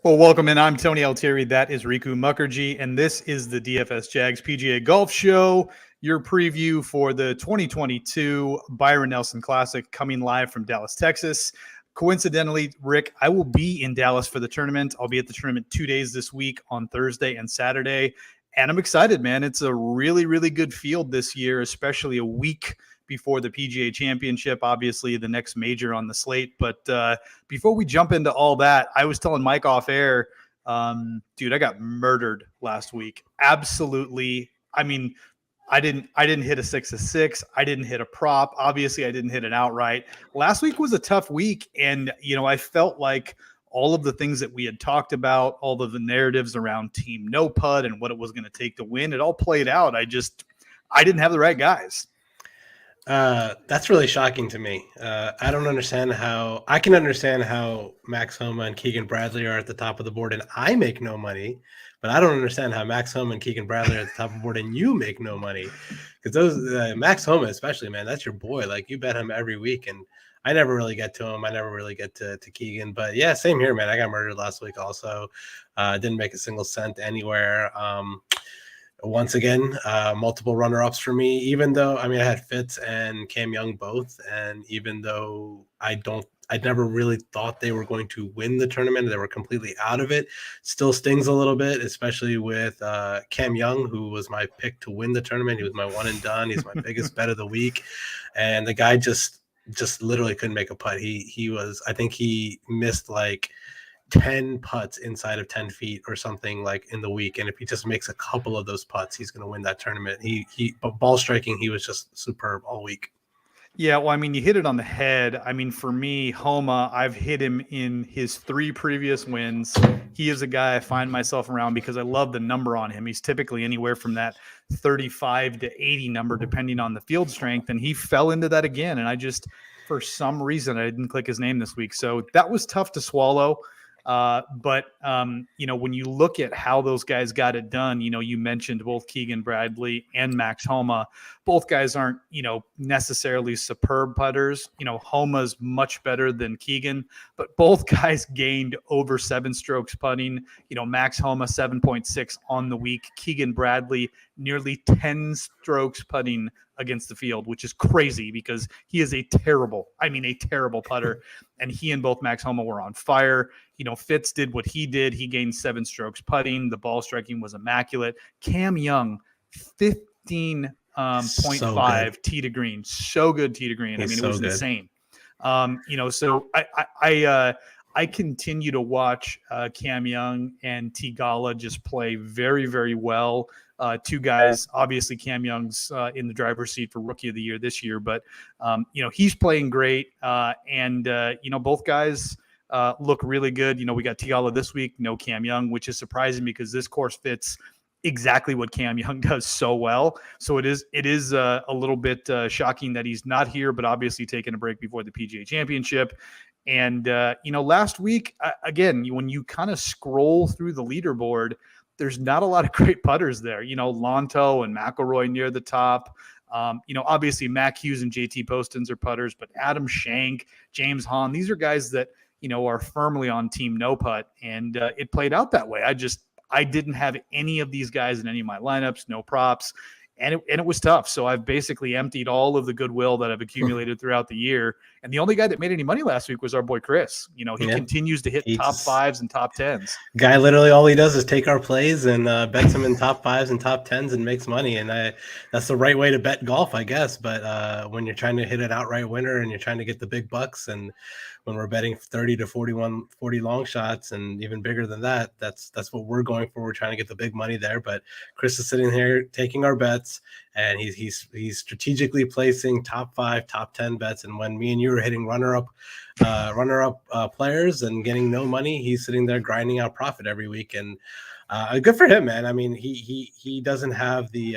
Well, welcome in. I'm Tony Altieri. That is Riku Mukherjee, and this is the DFS Jags PGA Golf Show, your preview for the 2022 Byron Nelson Classic, coming live from Dallas, Texas. Coincidentally, Rick, I will be in Dallas for the tournament. I'll be at the tournament 2 days this week on Thursday and Saturday, and I'm excited, man. It's a really, really good field this year, especially a week before the PGA Championship, obviously the next major on the slate. But before we jump into all that, I was telling Mike off air, dude, I got murdered last week. Absolutely. I mean, I didn't hit a 6-6. I didn't hit a prop. Obviously, I didn't hit an outright. Last week was a tough week, and I felt like all of the things that we had talked about, all of the narratives around Team No Putt and what it was going to take to win, it all played out. I didn't have the right guys. That's really shocking to me. I don't understand how I can understand how Max Homa and Keegan Bradley are at the top of the board and I make no money, but I don't understand how Max Homa and Keegan Bradley are at the top of the board and you make no money. Because those Max Homa, especially, man, that's your boy. Like, you bet him every week, and I never really get to him. I never really get to Keegan. But yeah, same here, man. I got murdered last week also. Didn't make a single cent anywhere. Once again, multiple runner-ups for me, even though, I had Fitz and Cam Young both. And even though I never really thought they were going to win the tournament, they were completely out of it. Still stings a little bit, especially with Cam Young, who was my pick to win the tournament. He was my one and done. He's my biggest bet of the week. And the guy just literally couldn't make a putt. He was, I think he missed like 10 putts inside of 10 feet or something like in the week. And if he just makes a couple of those putts, he's going to win that tournament. But ball striking, he was just superb all week. Yeah, well, you hit it on the head. For me, Homa, I've hit him in his 3 previous wins. He is a guy I find myself around because I love the number on him. He's typically anywhere from that 35 to 80 number, depending on the field strength. And he fell into that again. And for some reason, I didn't click his name this week. So that was tough to swallow. But when you look at how those guys got it done, you mentioned both Keegan Bradley and Max Homa. Both guys aren't, necessarily superb putters. Homa's much better than Keegan, but both guys gained over 7 strokes putting. Max Homa 7.6 on the week. Keegan Bradley nearly 10 strokes putting against the field, which is crazy because he is a terrible putter. And he and both Max Homa were on fire. Fitz did what he did. He gained 7 strokes putting. The ball striking was immaculate. Cam Young, 15.5 tee to green. So good tee to green. It was insane. So I continue to watch Cam Young and Tigala just play very, very well. 2 guys, obviously Cam Young's in the driver's seat for Rookie of the Year this year, but he's playing great. And both guys look really good. We got Tigala this week, no Cam Young, which is surprising because this course fits exactly what Cam Young does so well. So it is a little bit shocking that he's not here, but obviously taking a break before the PGA Championship. And, last week, again, when you kind of scroll through the leaderboard, there's not a lot of great putters there. Lonto and McIlroy near the top. Obviously Mac Hughes and JT Postins are putters, but Adam Schenk, James Hahn, these are guys that, are firmly on Team No Putt. And it played out that way. I didn't have any of these guys in any of my lineups, no props. And it was tough. So I've basically emptied all of the goodwill that I've accumulated throughout the year. And the only guy that made any money last week was our boy Chris. He continues to hit top 5s and top 10s. Guy, literally all he does is take our plays and bets them in top 5s and top 10s and makes money. And that's the right way to bet golf, I guess. But when you're trying to hit an outright winner and you're trying to get the big bucks, and when we're betting 30 to 40 long shots and even bigger than that, that's what we're going for. We're trying to get the big money there. But Chris is sitting here taking our bets, and he's strategically placing top 5, top 10 bets. And when me and you are hitting runner-up players and getting no money, he's sitting there grinding out profit every week. And good for him, man. He doesn't have the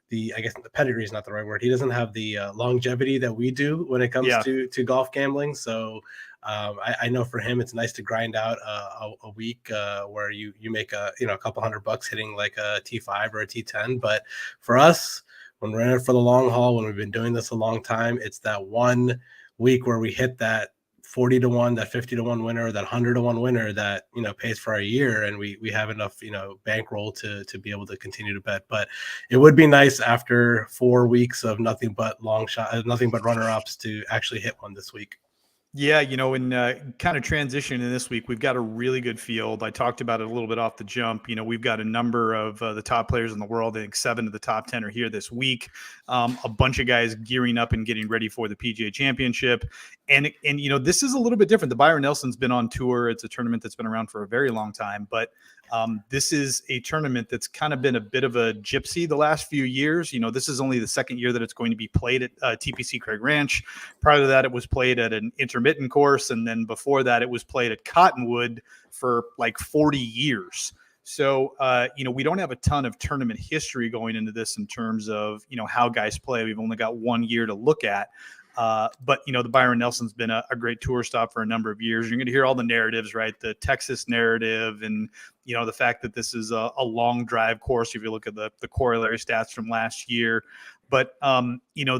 I guess the pedigree is not the right word. He doesn't have the longevity that we do when it comes to golf gambling. So I know for him, it's nice to grind out a week where you make a couple $100 hitting like a T5 or a T10. But for us, when we're in it for the long haul, when we've been doing this a long time, it's that one week where we hit that 40-1, that 50-1 winner, that 100-1 winner that, pays for our year. And we have enough, bankroll to be able to continue to bet. But it would be nice after 4 weeks of nothing but runner ups to actually hit one this week. Yeah, in kind of transition in this week, we've got a really good field. I talked about it a little bit off the jump. We've got a number of the top players in the world. I think 7 of the top 10 are here this week. A bunch of guys gearing up and getting ready for the PGA Championship. And this is a little bit different. The Byron Nelson's been on tour. It's a tournament that's been around for a very long time. But this is a tournament that's kind of been a bit of a gypsy the last few years. This is only the second year that it's going to be played at TPC Craig Ranch. Prior to that, it was played at an intermittent course. And then before that, it was played at Cottonwood for like 40 years. So, we don't have a ton of tournament history going into this in terms of, how guys play. We've only got 1 year to look at. But the Byron Nelson's been a great tour stop for a number of years. You're going to hear all the narratives, right? The Texas narrative and, the fact that this is a long drive course. If you look at the corollary stats from last year, but,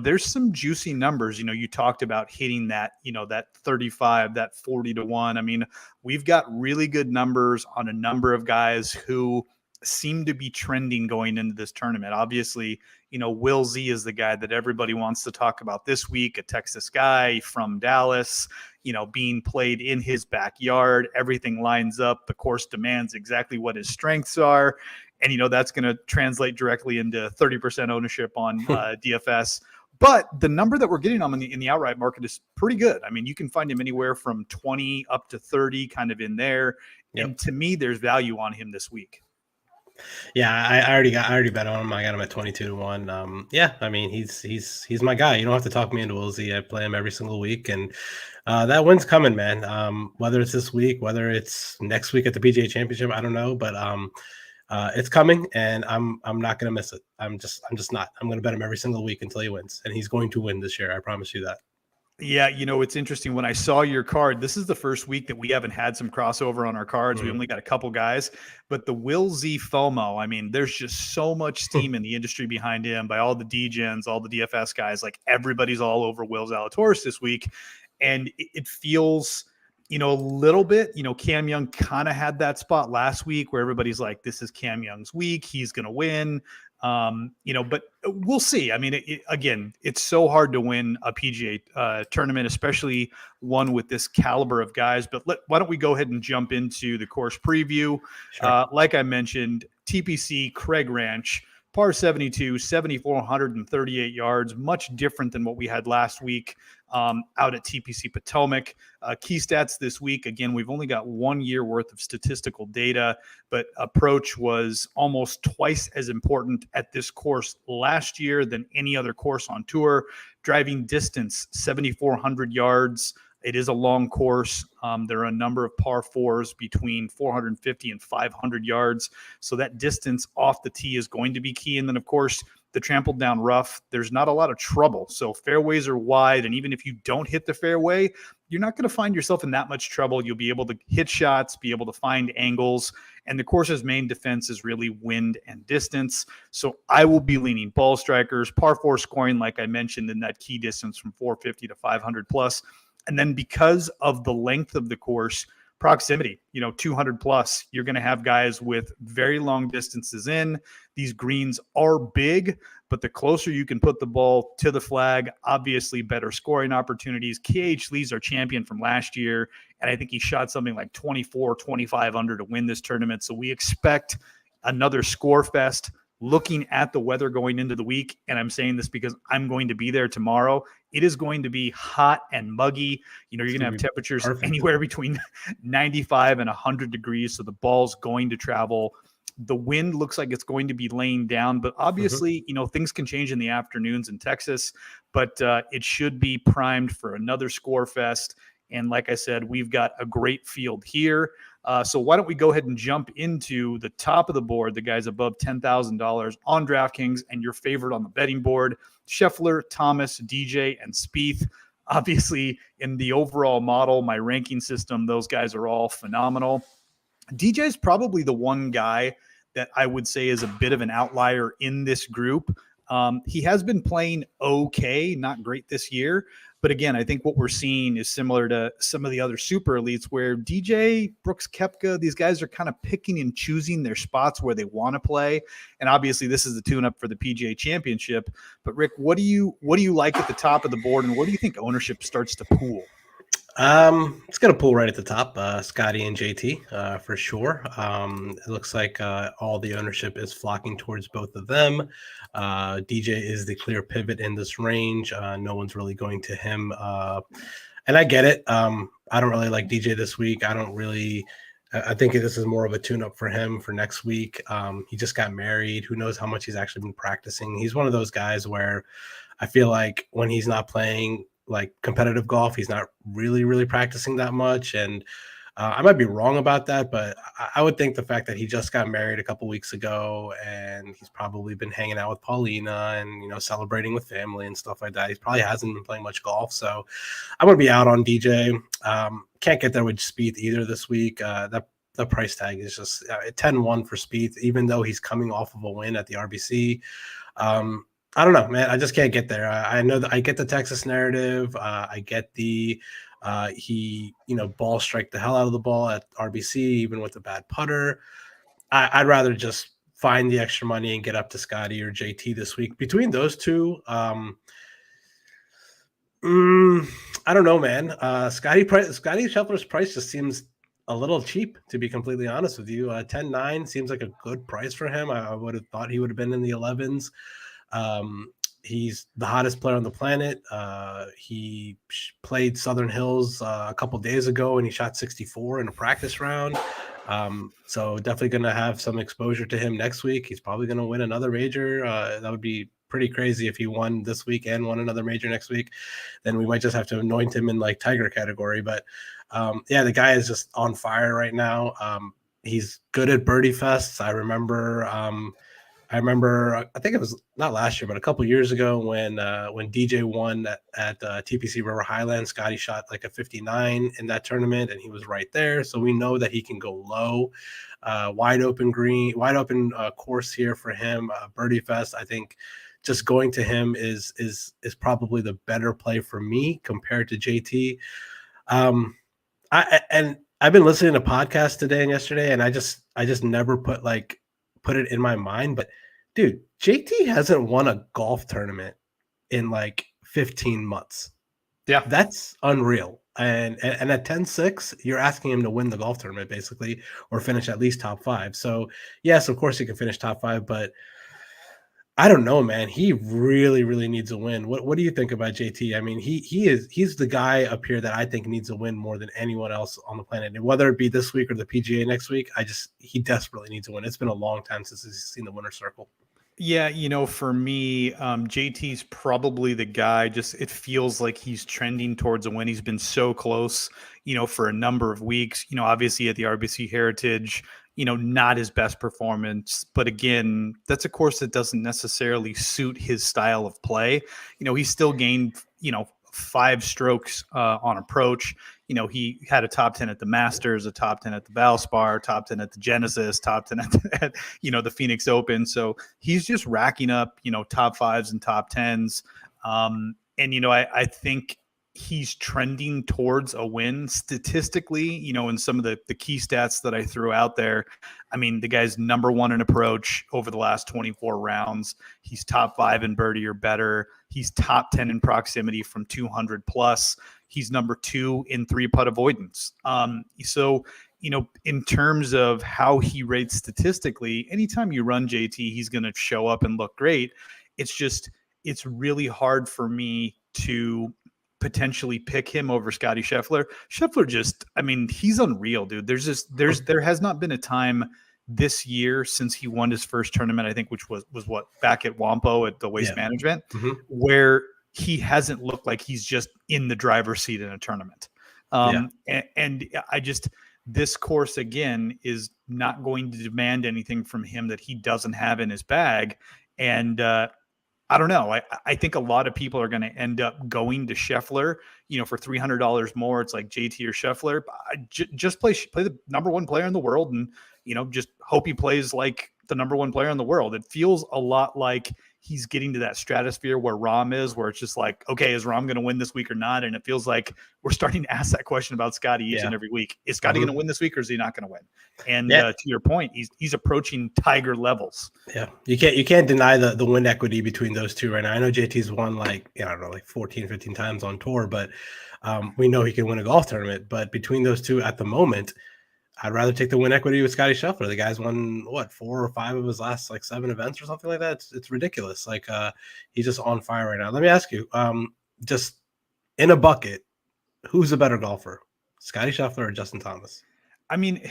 there's some juicy numbers. You talked about hitting that, that 35, that 40-1. I mean, we've got really good numbers on a number of guys who seem to be trending going into this tournament. Obviously, Will Z is the guy that everybody wants to talk about this week, a Texas guy from Dallas, being played in his backyard. Everything lines up. The course demands exactly what his strengths are. And, that's going to translate directly into 30% ownership on DFS. But the number that we're getting on in the outright market is pretty good. I mean, you can find him anywhere from 20 up to 30 kind of in there. Yep. And to me, there's value on him this week. Yeah, I already bet on him. I got him at 22-1. Yeah, I mean, he's my guy. You don't have to talk me into Will Z. I play him every single week, and that win's coming, man. Whether it's this week, whether it's next week at the PGA Championship, I don't know, but it's coming, and I'm not gonna miss it. I'm just not. I'm gonna bet him every single week until he wins, and he's going to win this year. I promise you that. Yeah, it's interesting. When I saw your card, this is the first week that we haven't had some crossover on our cards. We only got a couple guys, but the Will Z FOMO, I mean, there's just so much steam in the industry behind him by all the DGens, all the DFS guys. Like everybody's all over Will Zalatoris this week. And it feels, a little bit, Cam Young kind of had that spot last week where everybody's like, this is Cam Young's week. He's going to win. But we'll see. I mean, again, it's so hard to win a PGA tournament, especially one with this caliber of guys. But why don't we go ahead and jump into the course preview? Sure. Like I mentioned, TPC Craig Ranch, par 72, 7,438 yards, much different than what we had last week out at TPC Potomac. Key stats this week. Again, we've only got 1 year worth of statistical data, but approach was almost twice as important at this course last year than any other course on tour. Driving distance, 7,400 yards. It is a long course. There are a number of par fours between 450 and 500 yards. So that distance off the tee is going to be key. And then, of course, the trampled down rough, there's not a lot of trouble. So fairways are wide. And even if you don't hit the fairway, you're not going to find yourself in that much trouble. You'll be able to hit shots, be able to find angles. And the course's main defense is really wind and distance. So I will be leaning ball strikers, par four scoring, like I mentioned, in that key distance from 450 to 500 plus. And then because of the length of the course, proximity, 200 plus, you're going to have guys with very long distances in. These greens are big, but the closer you can put the ball to the flag, obviously better scoring opportunities. KH Lee's our champion from last year, and I think he shot something like 24, 25 under to win this tournament. So we expect another score fest. Looking at the weather going into the week, and I'm saying this because I'm going to be there tomorrow, it is going to be hot and muggy. You're going to have temperatures anywhere between 95 and 100 degrees, so the ball's going to travel. The wind looks like it's going to be laying down, but obviously, things can change in the afternoons in Texas, but it should be primed for another score fest. And like I said, we've got a great field here. So why don't we go ahead and jump into the top of the board, the guys above $10,000 on DraftKings and your favorite on the betting board, Scheffler, Thomas, DJ, and Spieth. Obviously, in the overall model, my ranking system, those guys are all phenomenal. DJ is probably the one guy that I would say is a bit of an outlier in this group. He has been playing okay, not great this year. But again, I think what we're seeing is similar to some of the other super elites where DJ, Brooks Koepka, these guys are kind of picking and choosing their spots where they want to play. And obviously this is the tune-up for the PGA Championship. But Rick, what do you like at the top of the board, and where do you think ownership starts to pool? It's going to pull right at the top, Scotty and JT, for sure. It looks like all the ownership is flocking towards both of them. DJ is the clear pivot in this range. No one's really going to him. And I get it. I don't really like DJ this week. I think this is more of a tune-up for him for next week. He just got married. Who knows how much he's actually been practicing. He's one of those guys where I feel like when he's not playing like competitive golf, he's not really practicing that much. And I might be wrong about that, but I would think the fact that he just got married a couple weeks ago and he's probably been hanging out with Paulina and, celebrating with family and stuff like that. He probably hasn't been playing much golf. So I'm going to be out on DJ. Can't get there with Spieth either this week. The price tag is just 10-1 for Spieth, even though he's coming off of a win at the RBC. I don't know, man. I just can't get there. I know that I get the Texas narrative. I get he ball strike the hell out of the ball at RBC, even with a bad putter. I'd rather just find the extra money and get up to Scotty or JT this week. Between those two, I don't know, man. Scotty Scheffler's price just seems a little cheap, to be completely honest with you. 10-9 seems like a good price for him. I would have thought he would have been in the 11s. He's the hottest player on the planet. He played Southern Hills a couple days ago and he shot 64 in a practice round. So definitely going to have some exposure to him next week. He's probably going to win another major. That would be pretty crazy if he won this week and won another major next week. Then we might just have to anoint him in like Tiger category. But the guy is just on fire right now. He's good at birdie fests. I remember, I think it was not last year, but a couple years ago when DJ won at TPC River Highlands, Scotty shot like a 59 in that tournament, and he was right there. So we know that he can go low. Wide open course here for him. Birdie Fest, I think, just going to him is probably the better play for me compared to JT. I've been listening to podcasts today and yesterday, and I just never put it in my mind, but dude, JT hasn't won a golf tournament in like 15 months. Yeah, that's unreal. And at 10-6, you're asking him to win the golf tournament basically, or finish at least top 5. So yes, of course he can finish top 5, but I don't know, man. He really needs a win. What do you think about JT? I mean, he's the guy up here that I think needs a win more than anyone else on the planet. And whether it be this week or the PGA next week, he desperately needs a win. It's been a long time since he's seen the winner's circle. Yeah, for me, JT's probably the guy. Just it feels like he's trending towards a win. He's been so close, for a number of weeks. Obviously at the RBC Heritage, not his best performance. But again, that's a course that doesn't necessarily suit his style of play. He still gained, 5 strokes on approach. He had a top 10 at the Masters, a top 10 at the Valspar, top 10 at the Genesis, top 10 at the Phoenix Open. So he's just racking up, top 5s and top 10s. I think he's trending towards a win statistically, in some of the key stats that I threw out there. I mean, the guy's number 1 in approach over the last 24 rounds. He's top 5 in birdie or better. He's top 10 in proximity from 200 plus. He's number 2 in 3-putt avoidance. So, in terms of how he rates statistically, anytime you run JT, he's going to show up and look great. It's really hard for me to potentially pick him over Scotty Scheffler. Scheffler he's unreal, dude. There has not been a time this year since he won his first tournament, I think, which was what, back at Wampo at the Waste Management, where he hasn't looked like he's just in the driver's seat in a tournament. And this course again is not going to demand anything from him that he doesn't have in his bag. And, I don't know. I think a lot of people are going to end up going to Scheffler, for $300 more. It's like JT or Scheffler. Just play the number 1 player in the world, and just hope he plays like the number 1 player in the world. It feels a lot like he's getting to that stratosphere where Rahm is, where it's just like, okay, is Rahm going to win this week or not? And it feels like we're starting to ask that question about Scotty each and every week. Is Scotty going to win this week, or is he not going to win? And to your point, he's approaching Tiger levels. Yeah, you can't deny the win equity between those two right now. I know JT's won like 14, 15 times on tour, but we know he can win a golf tournament. But between those two at the moment, I'd rather take the win equity with Scotty Scheffler. The guy's won 4 or 5 of his last 7 events or something like that. It's ridiculous. Like he's just on fire right now. Let me ask you, just in a bucket, who's a better golfer, Scotty Scheffler or Justin Thomas? I mean,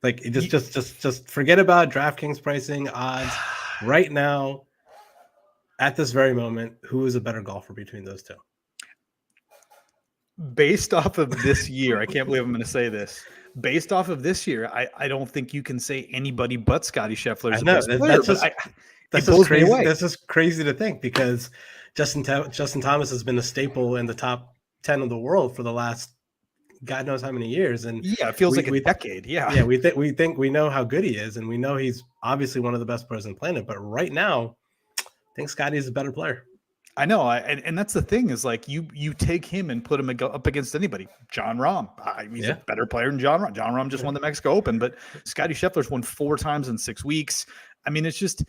like just forget about DraftKings pricing odds right now. At this very moment, who is a better golfer between those two? Based off of this year, I can't believe I'm going to say this. Based off of this year, I don't think you can say anybody but Scotty Scheffler is the best player. That's just crazy. That's just crazy to think, because Justin Thomas has been a staple in the top 10 of the world for the last God knows how many years. And it feels like a decade. Yeah. We think we know how good he is, and we know he's obviously one of the best players on the planet. But right now, I think Scotty is a better player. I know, and that's the thing, is like you take him and put him up against anybody. John Rahm, he's a better player than John Rahm. John Rahm just won the Mexico Open, but Scotty Scheffler's won 4 times in 6 weeks. I mean, it's just,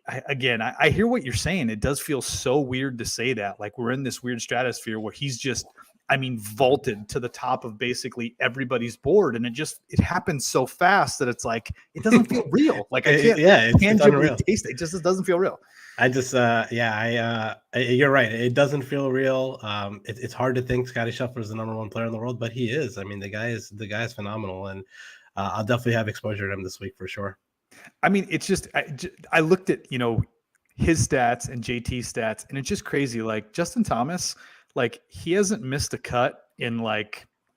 I hear what you're saying. It does feel so weird to say that. Like, we're in this weird stratosphere where he's just, vaulted to the top of basically everybody's board, and it happens so fast that it's like it doesn't feel real. Like I can't tangibly taste it. It just doesn't feel real. I just, you're right. It doesn't feel real. It's hard to think Scotty Scheffler is the number 1 player in the world, but he is. I mean, the guy is phenomenal, and I'll definitely have exposure to him this week for sure. I mean, it's just, I looked at, his stats and JT's stats, and it's just crazy. Like Justin Thomas, like he hasn't missed a cut in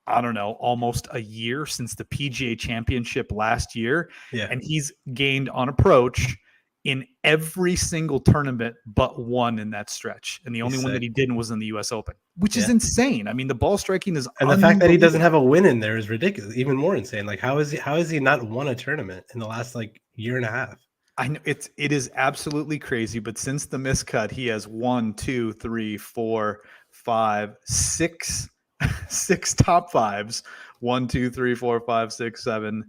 almost a year since the PGA Championship last year. Yeah. And he's gained on approach in every single tournament but one in that stretch. And the only one that he didn't was in the US Open, which is insane. I mean, the ball striking is and the fact that he doesn't have a win in there is ridiculous. Even more insane. Like how is he not won a tournament in the last year and a half? I know it is absolutely crazy, but since the miscut, he has 1, 2, 3, 4, 5, 6 top 5s, 1, 2, 3, 4, 5, 6, 7,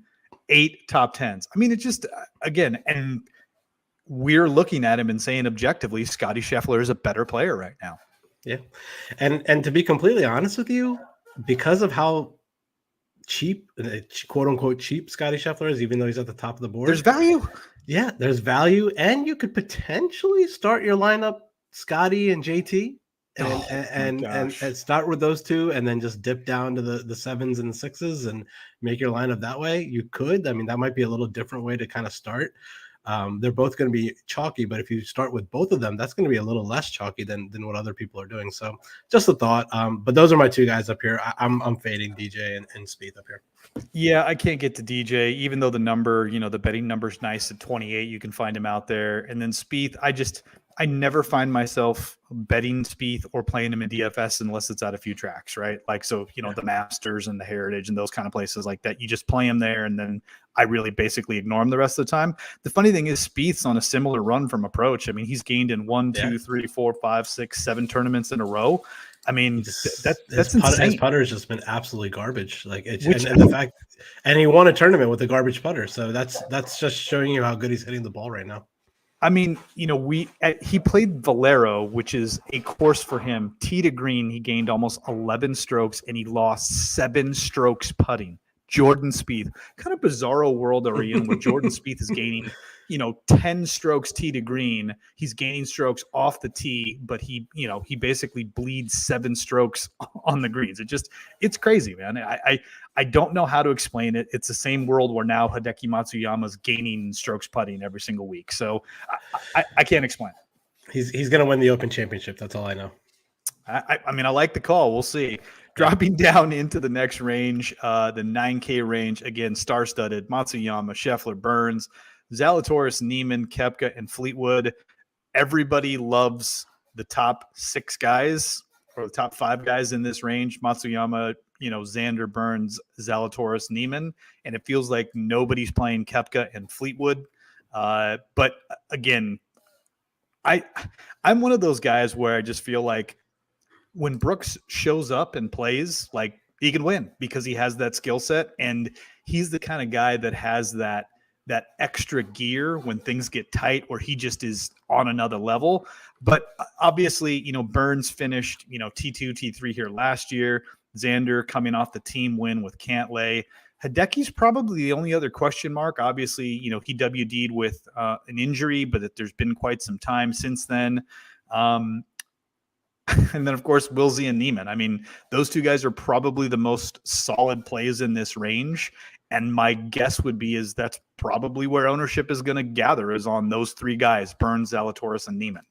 8 top 10s. I mean, it just, again, and we're looking at him and saying objectively, Scotty Scheffler is a better player right now. Yeah. And to be completely honest with you, because of how cheap, quote unquote cheap Scotty Scheffler is, even though he's at the top of the board, there's value. Yeah, there's value. And you could potentially start your lineup Scotty and JT and start with those two, and then just dip down to the 7s and 6s and make your lineup that way. You could. I mean, that might be a little different way to kind of start. They're both going to be chalky, but if you start with both of them, that's going to be a little less chalky than what other people are doing. So just a thought. But those are my 2 guys up here. I'm fading DJ and Spieth up here. Yeah, I can't get to DJ, even though the number, the betting number's nice at 28. You can find him out there. And then Spieth, I never find myself betting Spieth or playing him in DFS unless it's at a few tracks, right? Like, so, the Masters and the Heritage and those kind of places like that, you just play him there. And then I really basically ignore him the rest of the time. The funny thing is Spieth's on a similar run from approach. I mean, he's gained in 1, 2, 3, 4, 5, 6, 7 tournaments in a row. I mean, that's insane. His putter has just been absolutely garbage. Like, and the fact, and he won a tournament with a garbage putter. So that's just showing you how good he's hitting the ball right now. I mean, he played Valero, which is a course for him. Tee to green, he gained almost 11 strokes, and he lost 7 strokes putting. Jordan Spieth, kind of bizarro world are we in where Jordan Spieth is gaining, 10 strokes tee to green. He's gaining strokes off the tee, but he basically bleeds 7 strokes on the greens. It's crazy, man. I don't know how to explain it. It's the same world where now Hideki Matsuyama's gaining strokes putting every single week. So I can't explain it. He's going to win the Open Championship. That's all I know. I mean, I like the call. We'll see. Dropping down into the next range, the 9K range, again, star-studded, Matsuyama, Scheffler, Burns, Zalatoris, Neiman, Koepka, and Fleetwood. Everybody loves the top 6 guys or the top 5 guys in this range. Matsuyama, Xander, Burns, Zalatoris, Neiman. And it feels like nobody's playing Koepka and Fleetwood. But again, I'm one of those guys where I just feel like when Brooks shows up and plays, like he can win because he has that skill set, and he's the kind of guy that has that extra gear when things get tight, where he just is on another level. But obviously, Burns finished, T2, T3 here last year. Xander coming off the team win with Cantlay. Hideki's probably the only other question mark. Obviously, he WD'd with an injury, but there's been quite some time since then. And then, of course, Wilsey and Neiman. I mean, those two guys are probably the most solid plays in this range. And my guess would be is that's probably where ownership is going to gather, is on those three guys, Burns, Zalatoris, and Neiman.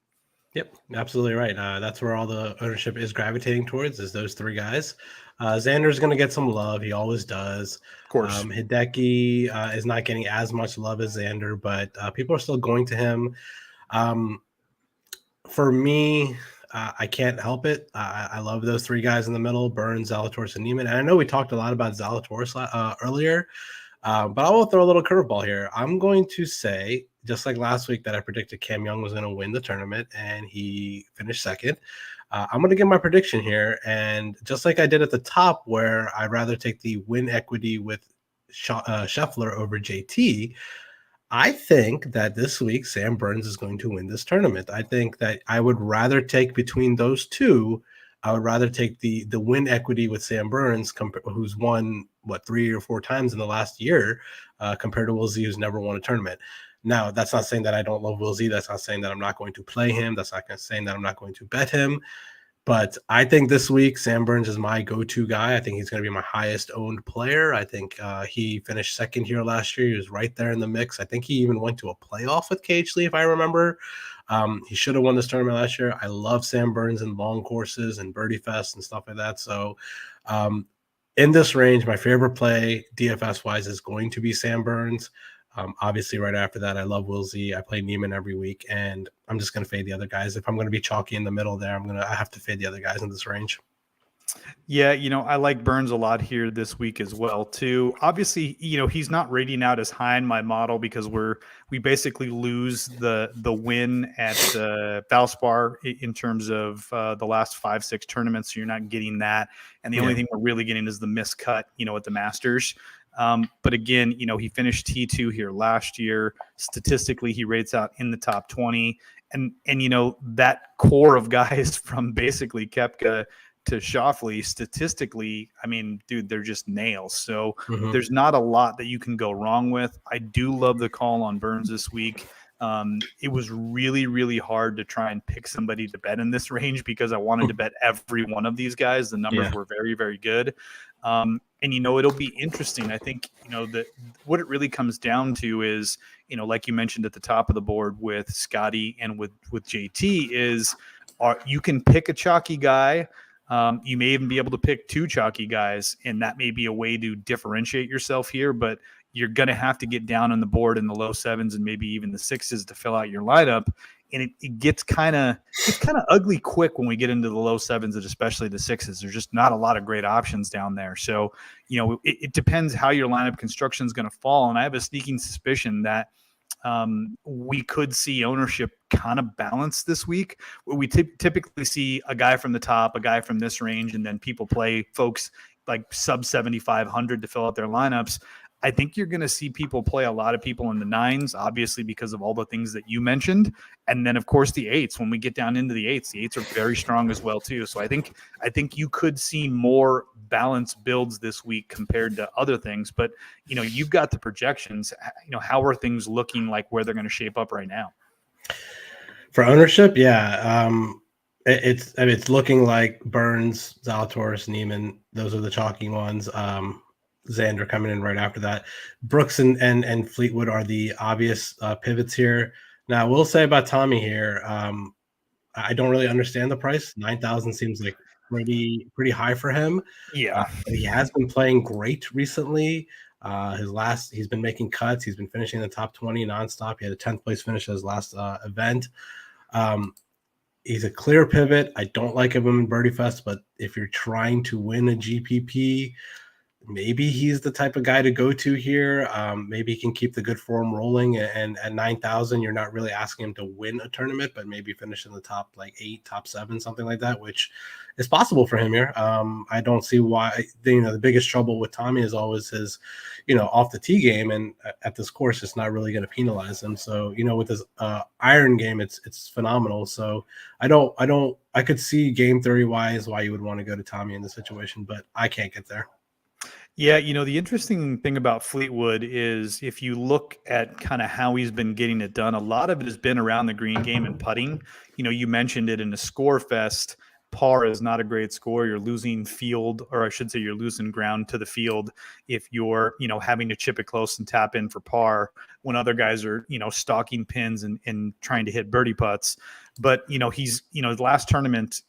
Yep, absolutely right. That's where all the ownership is gravitating towards, is those three guys. Xander's going to get some love. He always does. Of course. Hideki is not getting as much love as Xander, but people are still going to him. For me, I can't help it. I love those three guys in the middle, Burns, Zalatoris, and Neiman. And I know we talked a lot about Zalatoris earlier, but I will throw a little curveball here. I'm going to say, just like last week that I predicted Cam Young was going to win the tournament, and he finished second. I'm going to give my prediction here. And just like I did at the top, where I'd rather take the win equity with Scheffler over JT, I think that this week Sam Burns is going to win this tournament. I think that I would rather take between those two. I would rather take the win equity with Sam Burns, who's won 3 or 4 times in the last year, compared to Wilsey, who's never won a tournament. Now, that's not saying that I don't love Wilsey. That's not saying that I'm not going to play him. That's not saying that I'm not going to bet him. But I think this week, Sam Burns is my go-to guy. I think he's going to be my highest owned player. I think he finished second here last year. He was right there in the mix. I think he even went to a playoff with Cage Lee, if I remember. He should have won this tournament last year. I love Sam Burns in long courses and Birdie Fest and stuff like that. So in this range, my favorite play DFS-wise is going to be Sam Burns. Obviously, right after that, I love Wilsey. I play Neiman every week, and I'm just going to fade the other guys. If I'm going to be chalky in the middle there, I have to fade the other guys in this range. Yeah, I like Burns a lot here this week as well, too. Obviously, he's not rating out as high in my model because we basically lose the win at Valspar in terms of the last 5-6 tournaments. So you're not getting that. And the only thing we're really getting is the miscut, at the Masters. But again, he finished T2 here last year. Statistically, he rates out in the top 20. And that core of guys from basically Koepka to Schauffele, statistically, I mean, dude, they're just nails. So there's not a lot that you can go wrong with. I do love the call on Burns this week. It was really, really hard to try and pick somebody to bet in this range because I wanted to bet every one of these guys. The numbers were very, very good. And, it'll be interesting. I think, that what it really comes down to is, like you mentioned at the top of the board with Scotty and with JT is you can pick a chalky guy. You may even be able to pick 2 chalky guys, and that may be a way to differentiate yourself here, but you're going to have to get down on the board in the low 7s and maybe even the 6s to fill out your lineup. And it gets kind of ugly quick when we get into the low 7s and especially the 6s. There's just not a lot of great options down there. So, it depends how your lineup construction is going to fall. And I have a sneaking suspicion that we could see ownership kind of balance this week, where we typically see a guy from the top, a guy from this range, and then people play folks like sub 7,500 to fill out their lineups. I think you're going to see people play a lot of people in the 9s, obviously because of all the things that you mentioned. And then, of course, the 8s. When we get down into the 8s, the 8s are very strong as well, too. So I think you could see more balanced builds this week compared to other things. But, you've got the projections. How are things looking like where they're going to shape up right now? For ownership, it's looking like Burns, Zalatoris, Neiman. Those are the chalky ones. Xander coming in right after that. Brooks and Fleetwood are the obvious pivots here. Now, I will say about Tommy here, I don't really understand the price. 9,000 seems like pretty high for him. Yeah, but he has been playing great recently. He's been making cuts. He's been finishing in the top 20 nonstop. He had a 10th place finish at his last event. He's a clear pivot. I don't like him in Birdie Fest, but if you're trying to win a GPP, maybe he's the type of guy to go to here. Maybe he can keep the good form rolling. And at 9,000, you're not really asking him to win a tournament, but maybe finish in the top like 8, top 7, something like that, which is possible for him here. I don't see why. The biggest trouble with Tommy is always his, off the tee game, and at this course, it's not really going to penalize him. So with his iron game, it's phenomenal. So I could see game theory wise why you would want to go to Tommy in this situation, but I can't get there. Yeah, the interesting thing about Fleetwood is if you look at kind of how he's been getting it done, a lot of it has been around the green game and putting. You mentioned it in a score fest. Par is not a great score. You're losing field, or I should say you're losing ground to the field if you're, having to chip it close and tap in for par when other guys are, stalking pins and trying to hit birdie putts. But, he's, his last tournament,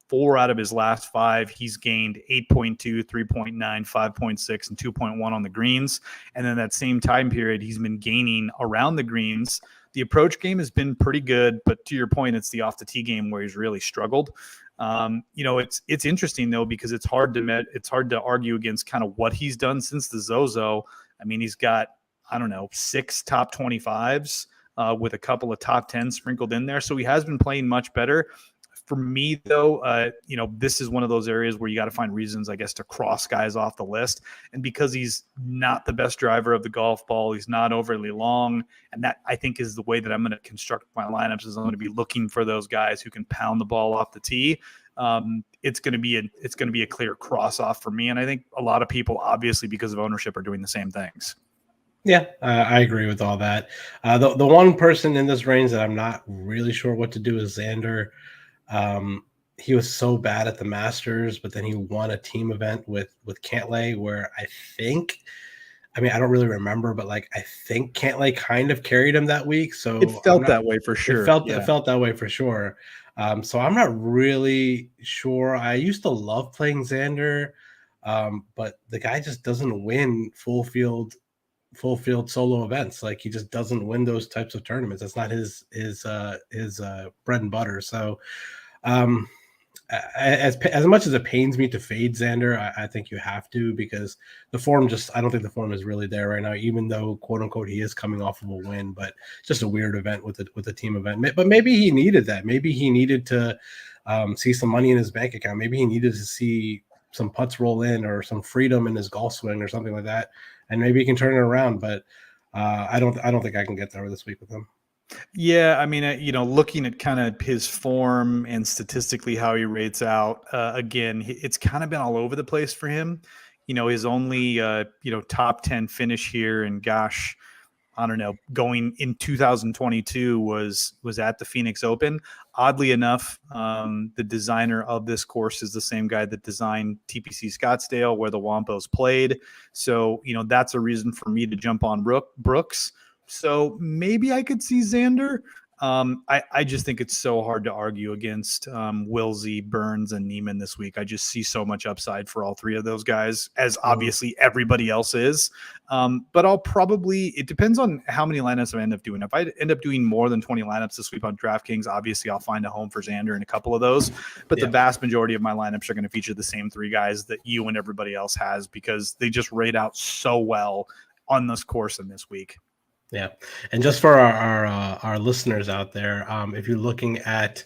4 out of his last 5, he's gained 8.2, 3.9, 5.6, and 2.1 on the greens. And then that same time period, he's been gaining around the greens. The approach game has been pretty good, but to your point, it's the off the tee game where he's really struggled. It's interesting though, because it's hard to argue against kind of what he's done since the Zozo. I mean, he's got, 6 top 25s with a couple of top 10s sprinkled in there. So he has been playing much better. For me, though, this is one of those areas where you got to find reasons, I guess, to cross guys off the list. And because he's not the best driver of the golf ball, he's not overly long. And that, I think, is the way that I'm going to construct my lineups, is I'm going to be looking for those guys who can pound the ball off the tee. It's going to be a clear cross off for me. And I think a lot of people, obviously, because of ownership, are doing the same things. Yeah, I agree with all that. The one person in this range that I'm not really sure what to do is Xander. He was so bad at the Masters, but then he won a team event with Cantlay, where I don't really remember, but I think Cantlay kind of carried him that week. So it felt that way for sure. It felt that way for sure. So I'm not really sure. I used to love playing Xander, but the guy just doesn't win full field solo events. He just doesn't win those types of tournaments. That's not his bread and butter. So as much as it pains me to fade Xander, I think you have to, because I don't think the form is really there right now, even though quote unquote he is coming off of a win, but just a weird event with a team event. But maybe he needed that. Maybe he needed to see some money in his bank account. Maybe he needed to see some putts roll in, or some freedom in his golf swing, or something like that. And maybe he can turn it around. But I don't think I can get there this week with him. Yeah, I mean, looking at kind of his form and statistically how he rates out, again, it's kind of been all over the place for him. His only, top 10 finish here, and gosh, I don't know, going in 2022 was at the Phoenix Open. Oddly enough, the designer of this course is the same guy that designed TPC Scottsdale, where the Wampos played. So, that's a reason for me to jump on Brooks. So maybe I could see Xander. I just think it's so hard to argue against Wilsey, Burns, and Neiman this week. I just see so much upside for all 3 of those guys, as obviously everybody else is. But it depends on how many lineups I end up doing. If I end up doing more than 20 lineups this week on DraftKings, obviously I'll find a home for Xander in a couple of those. But the vast majority of my lineups are going to feature the same 3 guys that you and everybody else has, because they just rate out so well on this course in this week. Yeah, and just for our listeners out there, if you're looking at,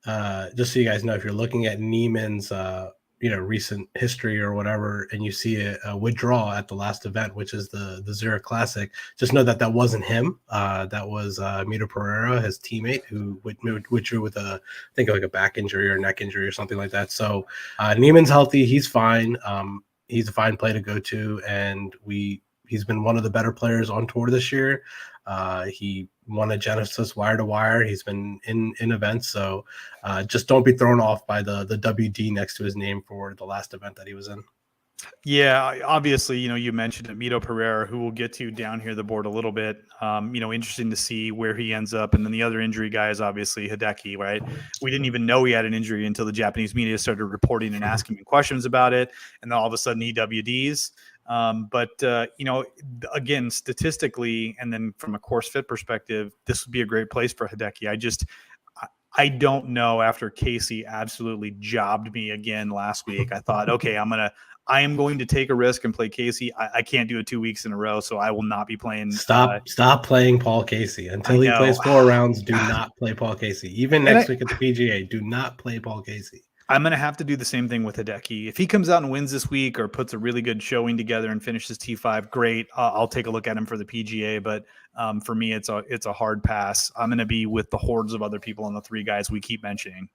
just so you guys know, if you're looking at Neiman's recent history or whatever, and you see a withdrawal at the last event, which is the Zurich Classic, just know that wasn't him. That was Mito Pereira, his teammate, who withdrew with I think a back injury or neck injury or something like that. So Neiman's healthy, he's fine. He's a fine play to go to, and he's been one of the better players on tour this year. He won a Genesis wire to wire. He's been in events. So just don't be thrown off by the WD next to his name for the last event that he was in. Yeah, obviously, you mentioned it, Mito Pereira, who we'll get to down here the board a little bit. Interesting to see where he ends up. And then the other injury guy is obviously Hideki, right? We didn't even know he had an injury until the Japanese media started reporting and asking him questions about it. And then all of a sudden he WDs. Again, statistically, and then from a course fit perspective, this would be a great place for Hideki. I don't know. After Casey absolutely jobbed me again last week, I thought, okay, I am going to take a risk and play Casey. I can't do it 2 weeks in a row, so I will not be playing. Stop playing Paul Casey until he plays 4 rounds. Do not play Paul Casey. Even next week at the PGA, do not play Paul Casey. I'm going to have to do the same thing with Hideki. If he comes out and wins this week or puts a really good showing together and finishes T5, great. I'll take a look at him for the PGA. But for me, it's a hard pass. I'm going to be with the hordes of other people on the 3 guys we keep mentioning.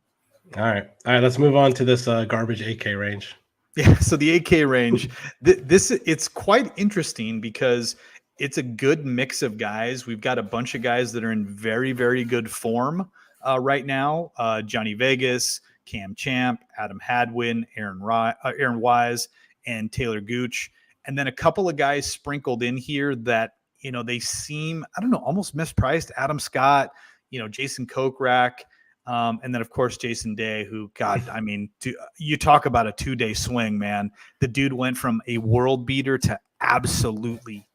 All right. Let's move on to this garbage 8K range. Yeah. So the 8K range, it's quite interesting because it's a good mix of guys. We've got a bunch of guys that are in very, very good form right now. Johnny Vegas, Cam Champ, Adam Hadwin, Aaron Wise, and Taylor Gooch. And then a couple of guys sprinkled in here that, they seem, I don't know, almost mispriced. Adam Scott, Jason Kokrak, and then, of course, Jason Day, who, God, I mean, you talk about a 2-day swing, man. The dude went from a world beater to absolutely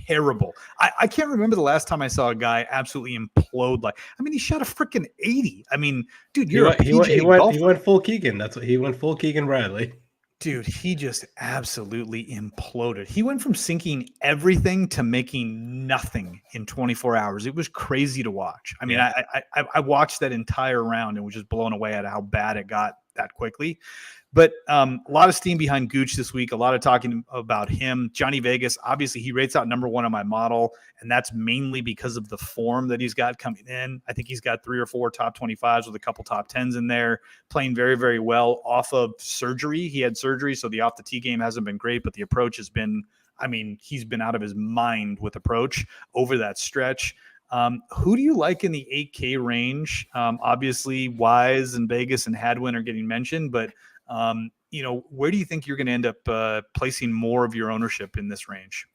terrible. I can't remember the last time I saw a guy absolutely implode. He shot a freaking 80. I mean, dude, he went full Keegan. That's what he went full Keegan Bradley. Dude, he just absolutely imploded. He went from sinking everything to making nothing in 24 hours. It was crazy to watch. I mean, I watched that entire round and was just blown away at how bad it got that quickly. But a lot of steam behind Gooch this week, a lot of talking about him. Johnny Vegas, obviously, he rates out number 1 on my model, and that's mainly because of the form that he's got coming in. I think he's got 3 or 4 top 25s with a couple top 10s in there, playing very, very well off of surgery. He had surgery, so the off-the-tee game hasn't been great, but the approach has been, he's been out of his mind with approach over that stretch. Who do you like in the 8K range? Obviously, Wise and Vegas and Hadwin are getting mentioned, but where do you think you're going to end up placing more of your ownership in this range?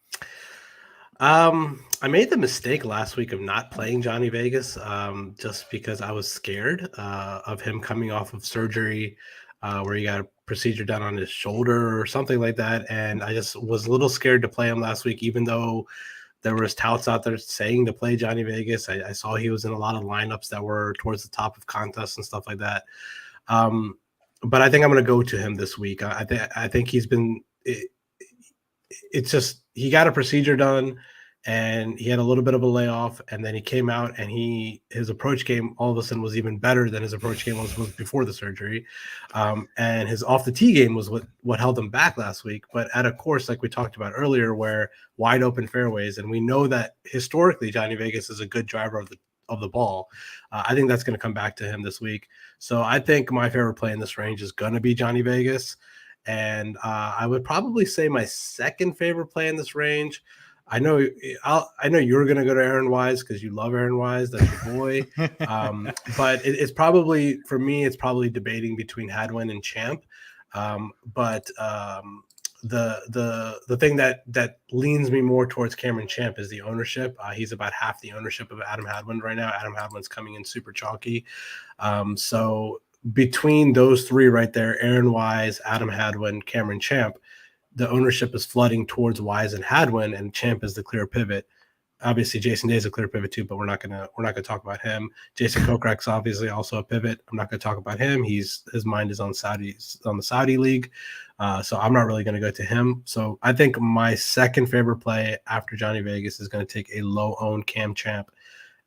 I made the mistake last week of not playing Johnny Vegas just because I was scared of him coming off of surgery where he got a procedure done on his shoulder or something like that. And I just was a little scared to play him last week, even though there was touts out there saying to play Johnny Vegas. I saw he was in a lot of lineups that were towards the top of contests and stuff like that. But I think I'm going to go to him this week. I think he's been it's just he got a procedure done and he had a little bit of a layoff, and then he came out and his approach game all of a sudden was even better than his approach game was before the surgery. And his off the tee game was what held him back last week. But at a course like we talked about earlier, where wide open fairways, and we know that historically Johnny Vegas is a good driver of the ball. I think that's going to come back to him this week. So I think my favorite play in this range is going to be Johnny Vegas. And I would probably say my second favorite play in this range. I know you're going to go to Aaron Wise because you love Aaron Wise. That's your boy. But it's probably, for me, it's probably debating between Hadwin and Champ. But the thing that leans me more towards Cameron Champ is the ownership. He's about half the ownership of Adam Hadwin right now. Adam Hadwin's coming in super chalky. So between those 3 right there, Aaron Wise, Adam Hadwin, Cameron Champ, the ownership is flooding towards Wise and Hadwin, and Champ is the clear pivot. Obviously, Jason Day is a clear pivot too, but we're not gonna talk about him. Jason Kokrak's obviously also a pivot. I'm not gonna talk about him. His mind is on the Saudi league, so I'm not really gonna go to him. So I think my second favorite play after Johnny Vegas is gonna take a low-owned Cam Champ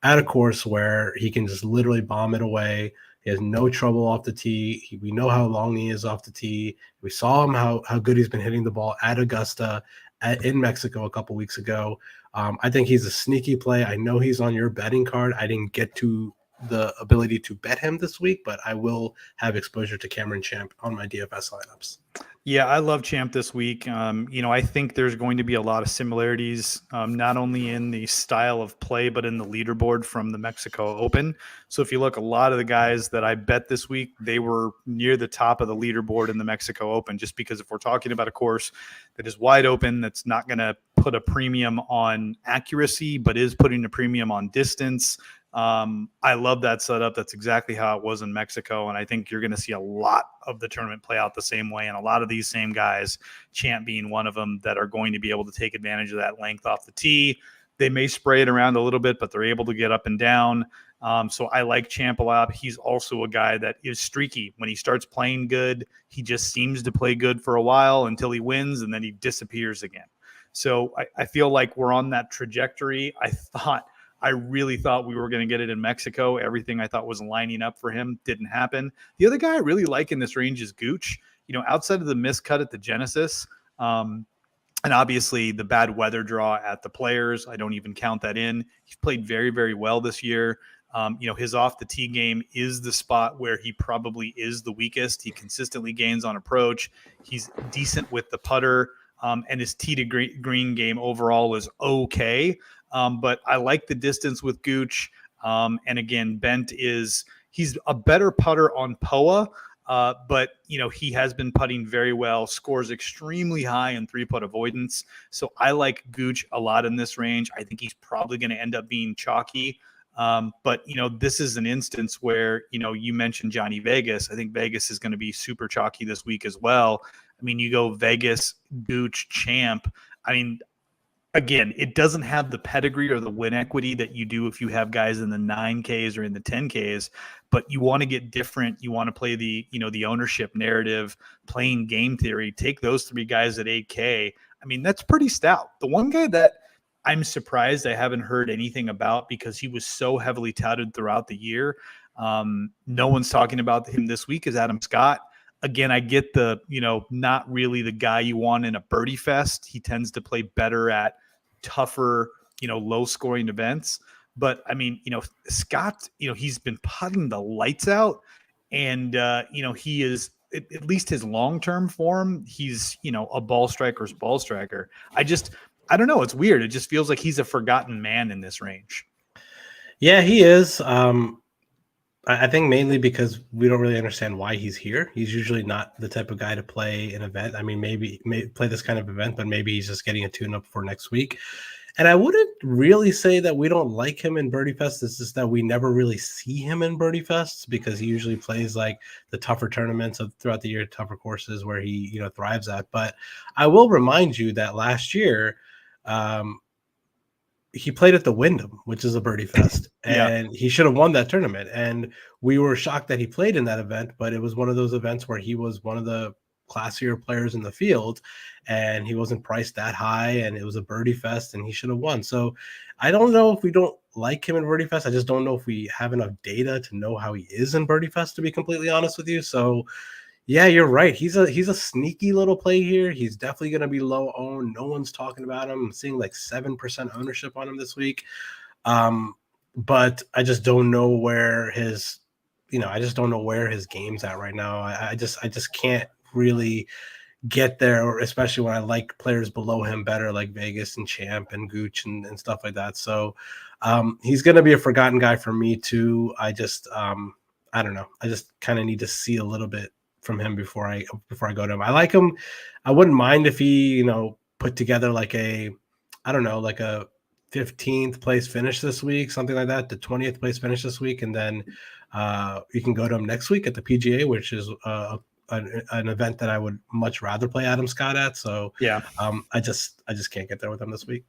at a course where he can just literally bomb it away. He has no trouble off the tee. We know how long he is off the tee. We saw him how good he's been hitting the ball at Augusta in Mexico a couple weeks ago. I think he's a sneaky play. I know he's on your betting card. I didn't get to the ability to bet him this week, but I will have exposure to Cameron Champ on my DFS lineups. Yeah, I love Champ this week. I think there's going to be a lot of similarities, not only in the style of play, but in the leaderboard from the Mexico Open. So if you look, a lot of the guys that I bet this week, they were near the top of the leaderboard in the Mexico Open, just because if we're talking about a course that is wide open, that's not going to put a premium on accuracy, but is putting a premium on distance. I love that setup. That's exactly how it was in Mexico. And I think you're going to see a lot of the tournament play out the same way. And a lot of these same guys, Champ being one of them, that are going to be able to take advantage of that length off the tee. They may spray it around a little bit, but they're able to get up and down. So I like Champ a lot. He's also a guy that is streaky. When he starts playing good, he just seems to play good for a while until he wins, and then he disappears again. So I feel like we're on that trajectory. I really thought we were going to get it in Mexico. Everything I thought was lining up for him didn't happen. The other guy I really like in this range is Gooch. Outside of the miscut at the Genesis, and obviously the bad weather draw at the Players, I don't even count that in. He's played very, very well this year. His off the tee game is the spot where he probably is the weakest. He consistently gains on approach. He's decent with the putter, and his tee to green game overall is okay. But I like the distance with Gooch. And again, he's a better putter on POA. But he has been putting very well, scores extremely high in 3-putt avoidance. So I like Gooch a lot in this range. I think he's probably going to end up being chalky. But this is an instance where, you mentioned Johnny Vegas. I think Vegas is going to be super chalky this week as well. I mean, you go Vegas, Gooch, Champ. I mean, again, it doesn't have the pedigree or the win equity that you do if you have guys in the 9Ks or in the 10Ks, but you want to get different. You want to play the ownership narrative, playing game theory, take those 3 guys at 8K. I mean, that's pretty stout. The one guy that I'm surprised I haven't heard anything about because he was so heavily touted throughout the year. No one's talking about him this week is Adam Scott. Again, I get the, not really the guy you want in a birdie fest. He tends to play better at tougher, low scoring events. But I mean, Scott, he's been putting the lights out, and he is at least his long-term form. He's, a ball striker's ball striker. I don't know. It's weird. It just feels like he's a forgotten man in this range. Yeah, he is. I think mainly because we don't really understand why he's here. He's usually not the type of guy to play an event. I mean, maybe play this kind of event, but maybe he's just getting a tune-up for next week. And I wouldn't really say that we don't like him in Birdie Fest. It's just that we never really see him in Birdie Fests because he usually plays like the tougher tournaments throughout the year, tougher courses where he thrives at. But I will remind you that last year, he played at the Wyndham, which is a birdie fest, and he should have won that tournament. And we were shocked that he played in that event, but it was one of those events where he was one of the classier players in the field, and he wasn't priced that high, and it was a birdie fest, and he should have won. So I don't know if we don't like him in birdie fest. I just don't know if we have enough data to know how he is in birdie fest, to be completely honest with you. So yeah, you're right. He's a sneaky little play here. He's definitely going to be low owned. No one's talking about him. I'm seeing like 7% ownership on him this week. But I just don't know where his game's at right now. I just can't really get there, especially when I like players below him better, like Vegas and Champ and Gooch and stuff like that. So he's going to be a forgotten guy for me too. I don't know. I just kind of need to see a little bit from him before I go to him. I like him. I wouldn't mind if he, put together like a 15th place finish this week, something like that, the 20th place finish this week. And then you can go to him next week at the PGA, which is an event that I would much rather play Adam Scott at. So yeah, I just can't get there with him this week.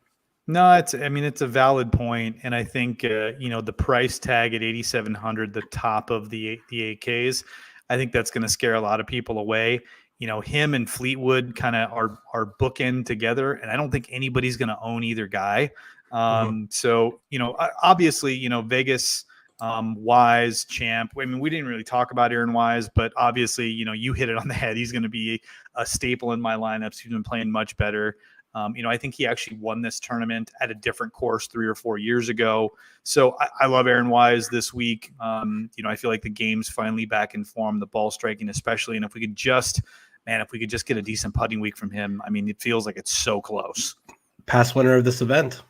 No, it's a valid point. And I think, the price tag at 8,700, the top of the 8Ks, I think that's going to scare a lot of people away. Him and Fleetwood kind of are bookend together, and I don't think anybody's going to own either guy. So, obviously, Vegas, Wise, Champ. I mean, we didn't really talk about Aaron Wise, but obviously, you hit it on the head. He's going to be a staple in my lineups. He's been playing much better. I think he actually won this tournament at a different course 3 or 4 years ago. So I love Aaron Wise this week. I feel like the game's finally back in form, the ball striking especially. And if we could just get a decent putting week from him, I mean, it feels like it's so close. Past winner of this event,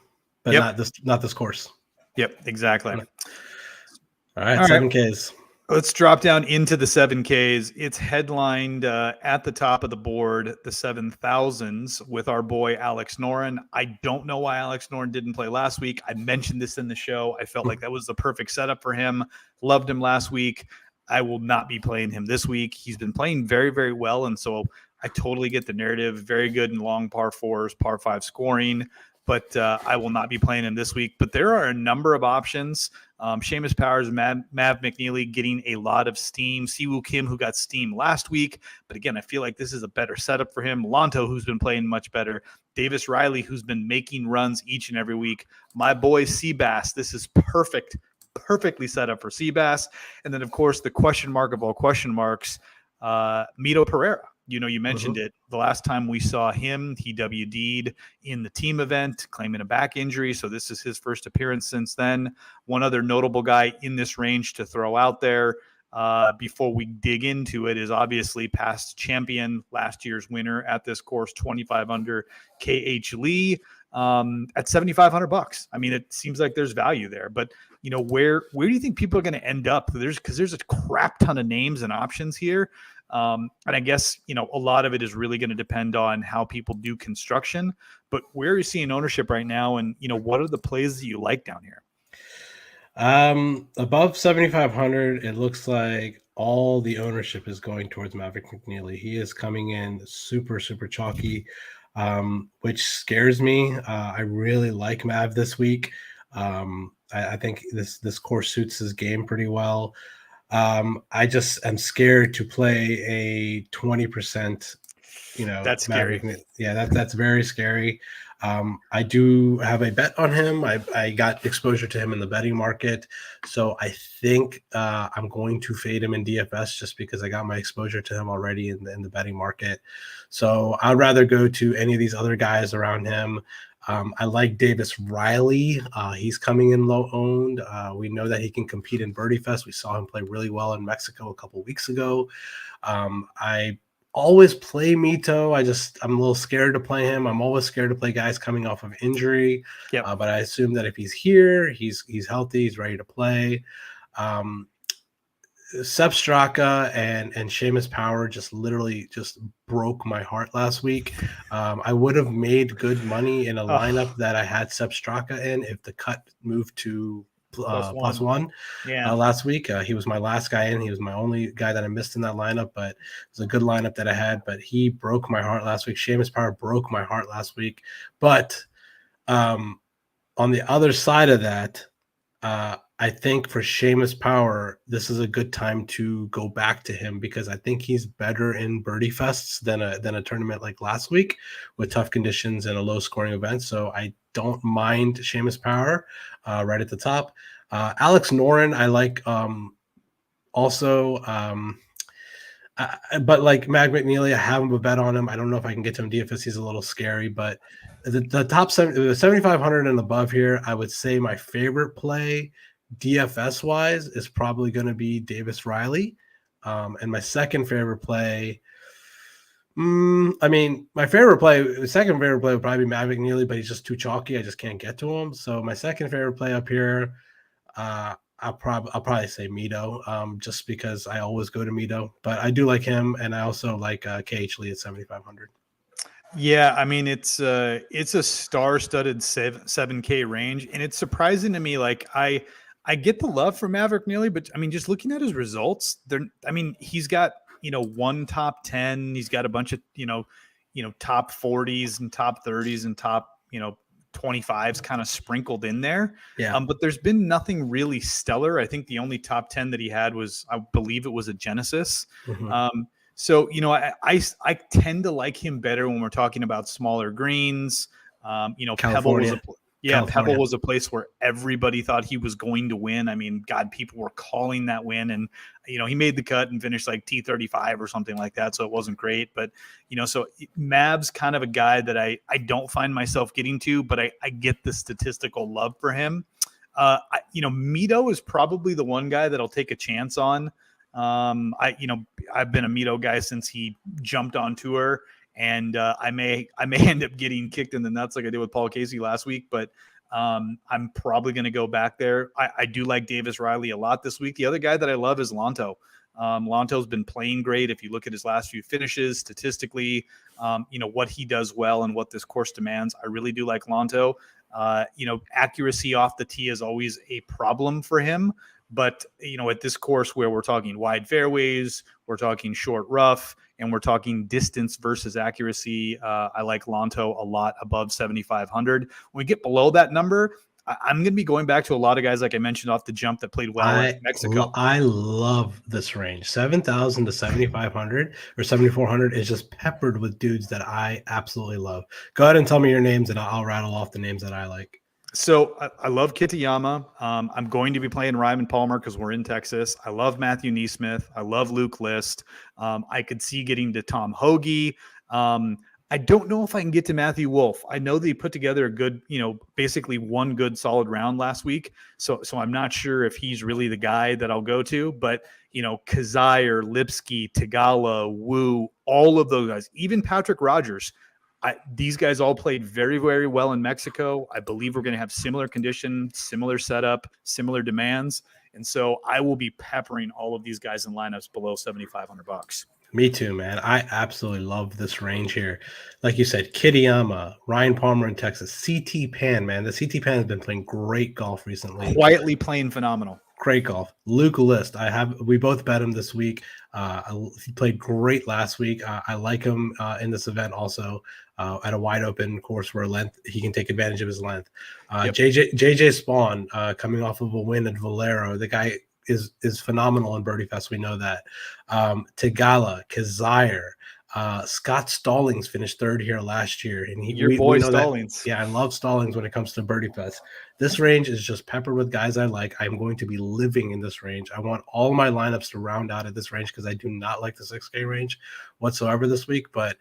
but not this course. Yep, exactly. All right, 7Ks. Let's drop down into the 7Ks. It's headlined at the top of the board, the 7,000s, with our boy Alex Noren. I don't know why Alex Noren didn't play last week. I mentioned this in the show. I felt like that was the perfect setup for him. Loved him last week. I will not be playing him this week. He's been playing very, very well, and so I totally get the narrative. Very good in long par fours, par five scoring, but I will not be playing him this week. But there are a number of options. Seamus Powers, Mav McNeely getting a lot of steam. Siwoo Kim, who got steam last week. But again, I feel like this is a better setup for him. Lanto, who's been playing much better. Davis Riley, who's been making runs each and every week. My boy Seabass, this is perfectly set up for Seabass. And then, of course, the question mark of all question marks, Mito Pereira. You mentioned it. The last time we saw him, he WD'd in the team event, claiming a back injury. So this is his first appearance since then. One other notable guy in this range to throw out there before we dig into it is obviously past champion, last year's winner at this course, 25 under, KH Lee at $7,500. I mean, it seems like there's value there, but where do you think people are going to end up? Because there's a crap ton of names and options here. And I guess, a lot of it is really going to depend on how people do construction, but where are you seeing ownership right now? And, what are the plays that you like down here? Above 7,500, it looks like all the ownership is going towards Maverick McNeely. He is coming in super, super chalky, which scares me. I really like Mav this week. I think this course suits his game pretty well. I just am scared to play a 20%, that's scary. That's very scary. I do have a bet on him. I got exposure to him in the betting market. So I think I'm going to fade him in DFS just because I got my exposure to him already in the betting market. So I'd rather go to any of these other guys around him. I like Davis Riley. He's coming in low owned. We know that he can compete in Birdie Fest. We saw him play really well in Mexico a couple weeks ago. I always play Mito. I'm a little scared to play him. I'm always scared to play guys coming off of injury. Yep. But I assume that if he's here, he's healthy, he's ready to play. Sepp Straka and Seamus Power literally broke my heart last week. I would have made good money in a lineup that I had Sepp Straka in if the cut moved to plus one. Last week. He was my last guy in. He was my only guy that I missed in that lineup, but it was a good lineup that I had. But he broke my heart last week. Seamus Power broke my heart last week. But on the other side of that, I think for Seamus Power, this is a good time to go back to him because I think he's better in Birdie Fests than a tournament like last week with tough conditions and a low scoring event. So I don't mind Seamus Power right at the top. Alex Noren, I like also. But like Mag McNeely, I have a bet on him. I don't know if I can get to him DFS. He's a little scary, but the top 7,500 and above here, I would say my favorite play DFS wise is probably going to be Davis Riley. And my second favorite play, my second favorite play would probably be Mav McNeely, but he's just too chalky. I just can't get to him. So my second favorite play up here, I'll probably say Mito, just because I always go to Mito, but I do like him, and I also like KH Lee at 7,500. Yeah, I mean it's a star-studded 7K range, and it's surprising to me. Like I get the love for Maverick Neely, but I mean just looking at his results, he's got one top 10, he's got a bunch of top 40s and top 30s and top 25s kind of sprinkled in there. Yeah. But there's been nothing really stellar. I think the only top 10 that he had was, I believe it was a Genesis. Mm-hmm. So, I tend to like him better when we're talking about smaller greens. Pebble was a place where everybody thought he was going to win. I mean, God, people were calling that win, and he made the cut and finished like T35 or something like that. So it wasn't great, but so Mav's kind of a guy that I don't find myself getting to, but I get the statistical love for him. Mito is probably the one guy that I'll take a chance on. I've been a Mito guy since he jumped on tour. And I may end up getting kicked in the nuts like I did with Paul Casey last week, but I'm probably going to go back there. I do like Davis Riley a lot this week. The other guy that I love is Lanto. Lanto's been playing great. If you look at his last few finishes statistically, what he does well and what this course demands, I really do like Lanto. Accuracy off the tee is always a problem for him. But, at this course where we're talking wide fairways, we're talking short rough, and we're talking distance versus accuracy, I like Lanto a lot above 7,500. When we get below that number, I'm going to be going back to a lot of guys, like I mentioned off the jump, that played well in Mexico. I love this range. 7,000 to 7,500 or 7,400 is just peppered with dudes that I absolutely love. Go ahead and tell me your names, and I'll rattle off the names that I like. So I love Kitayama. I'm going to be playing Ryman Palmer because we're in Texas. I love Matthew Neesmith. I love Luke List. I could see getting to Tom Hoagie. I don't know if I can get to Matthew Wolf. I know they put together a good, basically one good solid round last week. So I'm not sure if he's really the guy that I'll go to, but Kazire, Lipsky, Tagala, Wu, all of those guys, even Patrick Rogers. These guys all played very, very well in Mexico. I believe we're going to have similar conditions, similar setup, similar demands. And so I will be peppering all of these guys in lineups below $7,500. Me too, man. I absolutely love this range here. Like you said, Kitayama, Ryan Palmer in Texas, CT Pan, man. The CT Pan has been playing great golf recently. Quietly playing phenomenal. Great golf. Luke List. We both bet him this week. He played great last week. I like him in this event also at a wide open course where he can take advantage of his length. Yep. JJ Spawn coming off of a win at Valero. The guy is phenomenal in Birdie Fest. We know that. Tagala, Kazire, Scott Stallings finished third here last year, and your boy Stallings. I love Stallings when it comes to Birdie Fest. This range is just peppered with guys I like. I'm going to be living in this range. I want all my lineups to round out at this range because I do not like the 6K range whatsoever this week. But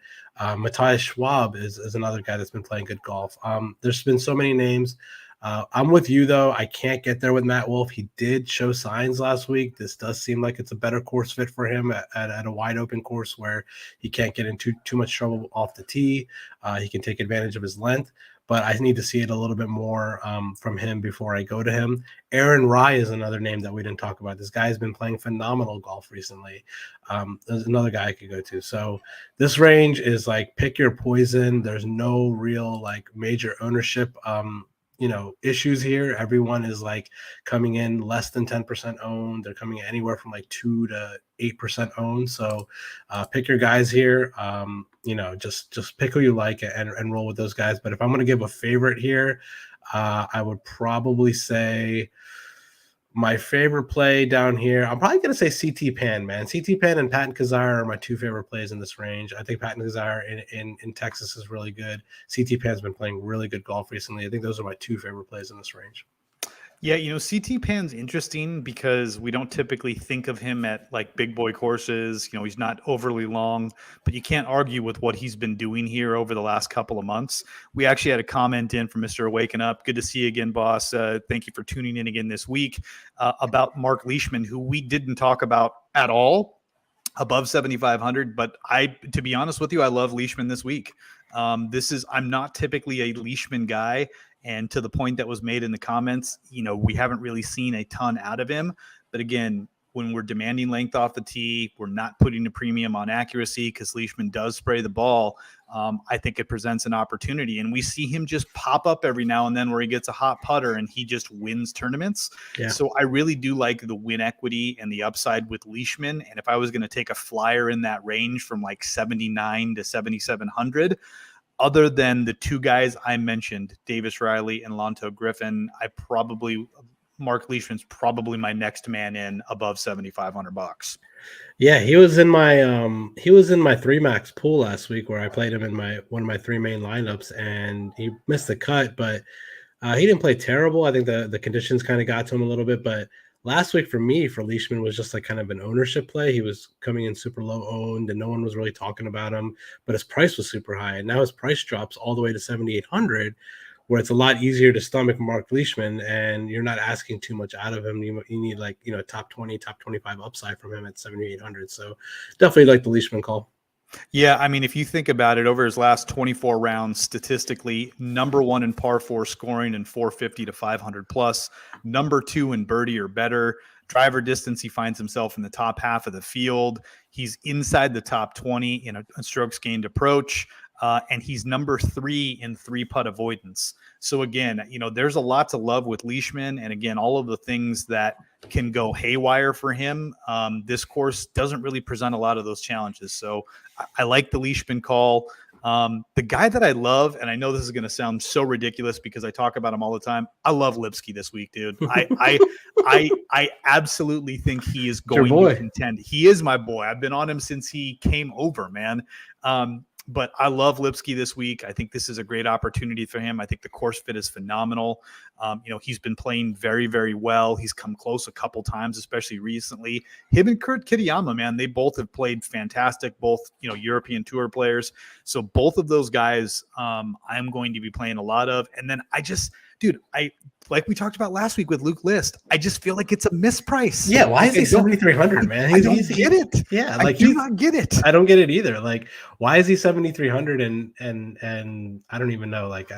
Matthias Schwab is another guy that's been playing good golf. There's been so many names. I'm with you, though. I can't get there with Matt Wolf. He did show signs last week. This does seem like it's a better course fit for him at a wide open course where he can't get into too much trouble off the tee. He can take advantage of his length, but I need to see it a little bit more from him before I go to him. Aaron Rye is another name that we didn't talk about. This guy has been playing phenomenal golf recently. There's another guy I could go to. So this range is like pick your poison. There's no real like major ownership issues here. Everyone is like coming in less than 10% owned. They're coming in anywhere from like 2 to 8% owned. So pick your guys here. Just pick who you like and roll with those guys. But if I'm going to give a favorite here, I would probably say my favorite play down here, I'm probably going to say CT Pan, man. CT Pan and Patton Kizzire are my two favorite plays in this range. I think Patton Kizzire in Texas is really good. CT Pan's been playing really good golf recently. I think those are my two favorite plays in this range. Yeah, CT Pan's interesting because we don't typically think of him at like big boy courses. He's not overly long, but you can't argue with what he's been doing here over the last couple of months. We actually had a comment in from Mr. Waking Up. Good to see you again, boss. Thank you for tuning in again this week about Mark Leishman, who we didn't talk about at all above 7,500. But to be honest with you, I love Leishman this week. I'm not typically a Leishman guy. And to the point that was made in the comments, we haven't really seen a ton out of him. But again, when we're demanding length off the tee, we're not putting a premium on accuracy because Leishman does spray the ball. I think it presents an opportunity. And we see him just pop up every now and then where he gets a hot putter and he just wins tournaments. Yeah. So I really do like the win equity and the upside with Leishman. And if I was going to take a flyer in that range from like 79 to 7,700, other than the two guys I mentioned, Davis Riley and Lanto Griffin, Mark Leishman's probably my next man in above $7,500. Yeah, he was in my 3 max pool last week where I played him in one of my 3 main lineups, and he missed the cut, but he didn't play terrible. I think the conditions kind of got to him a little bit, but last week for Leishman was just like kind of an ownership play. He was coming in super low owned and no one was really talking about him, but his price was super high. And now his price drops all the way to 7,800, where it's a lot easier to stomach Mark Leishman and you're not asking too much out of him. You need like, top 20, top 25 upside from him at 7,800. So definitely like the Leishman call. Yeah, I mean, if you think about it, over his last 24 rounds, statistically, number 1 in par 4 scoring in 450 to 500 plus, number 2 in birdie or better. Driver distance, he finds himself in the top half of the field. He's inside the top 20 in a strokes gained approach. and he's number 3 in 3-putt avoidance. So again, there's a lot to love with Leishman, and again, all of the things that can go haywire for him. This course doesn't really present a lot of those challenges. So I like the Leishman call. The guy that I love, and I know this is going to sound so ridiculous because I talk about him all the time. I love Lipsky this week, dude. I absolutely think he is going to contend. He is my boy. I've been on him since he came over, man. But I love Lipsky this week. I think this is a great opportunity for him. I think the course fit is phenomenal. He's been playing very, very well. He's come close a couple times, especially recently. Him and Kurt Kitayama, man, they both have played fantastic, both, European Tour players. So both of those guys, I'm going to be playing a lot of. And then like we talked about last week with Luke List, I just feel like it's a misprice. Yeah, why is he 7,300, man? I don't get it. Yeah, I do not get it. I don't get it either. Like, why is he 7,300 and I don't even know. Like,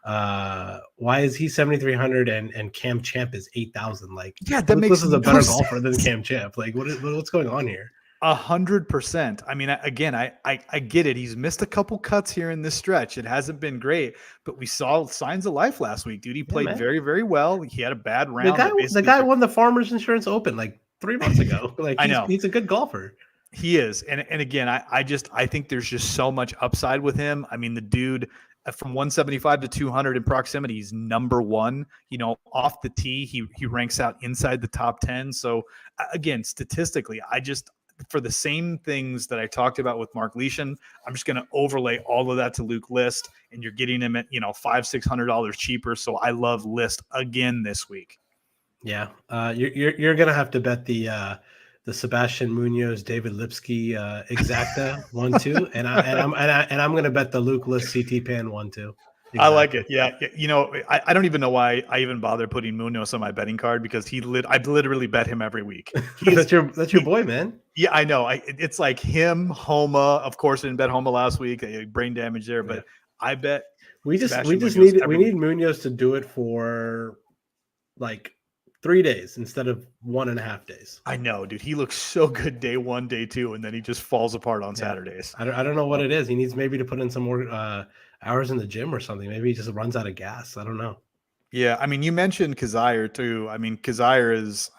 why is he 7,300 and Cam Champ is 8,000? Like, yeah, that makes this is a better golfer than Cam Champ. Like, what's going on here? 100%. I mean, again, I get it. He's missed a couple cuts here in this stretch. It hasn't been great, but we saw signs of life last week, dude. He played very, very well. He had a bad round. The guy won the Farmers Insurance Open like 3 months ago. Like, I know he's a good golfer. He is. And again, I think there's just so much upside with him. I mean, the dude from 175 to 200 in proximity, he's number 1, off the tee. He ranks out inside the top 10. So again, statistically, for the same things that I talked about with Mark Leishman, I'm just going to overlay all of that to Luke List, and you're getting him at, $500-600 cheaper. So I love List again this week. Yeah. You're going to have to bet the Sebastian Munoz, David Lipsky, exacta 1-2. And I'm going to bet the Luke List CT Pan 1-2. Exactly. I like it. Yeah. I don't even know why I even bother putting Munoz on my betting card, because I literally bet him every week. That's your boy, man. Yeah, I know. It's like him, Homa. Of course, I didn't bet Homa last week. Brain damage there, but I bet we need Munoz to do it for like 3 days instead of 1.5 days. I know, dude. He looks so good day 1, day 2, and then he just falls apart on Saturdays. I don't know what it is. He needs maybe to put in some more hours in the gym or something. Maybe he just runs out of gas. I don't know. Yeah, I mean, you mentioned Kazire too. I mean, Kazire is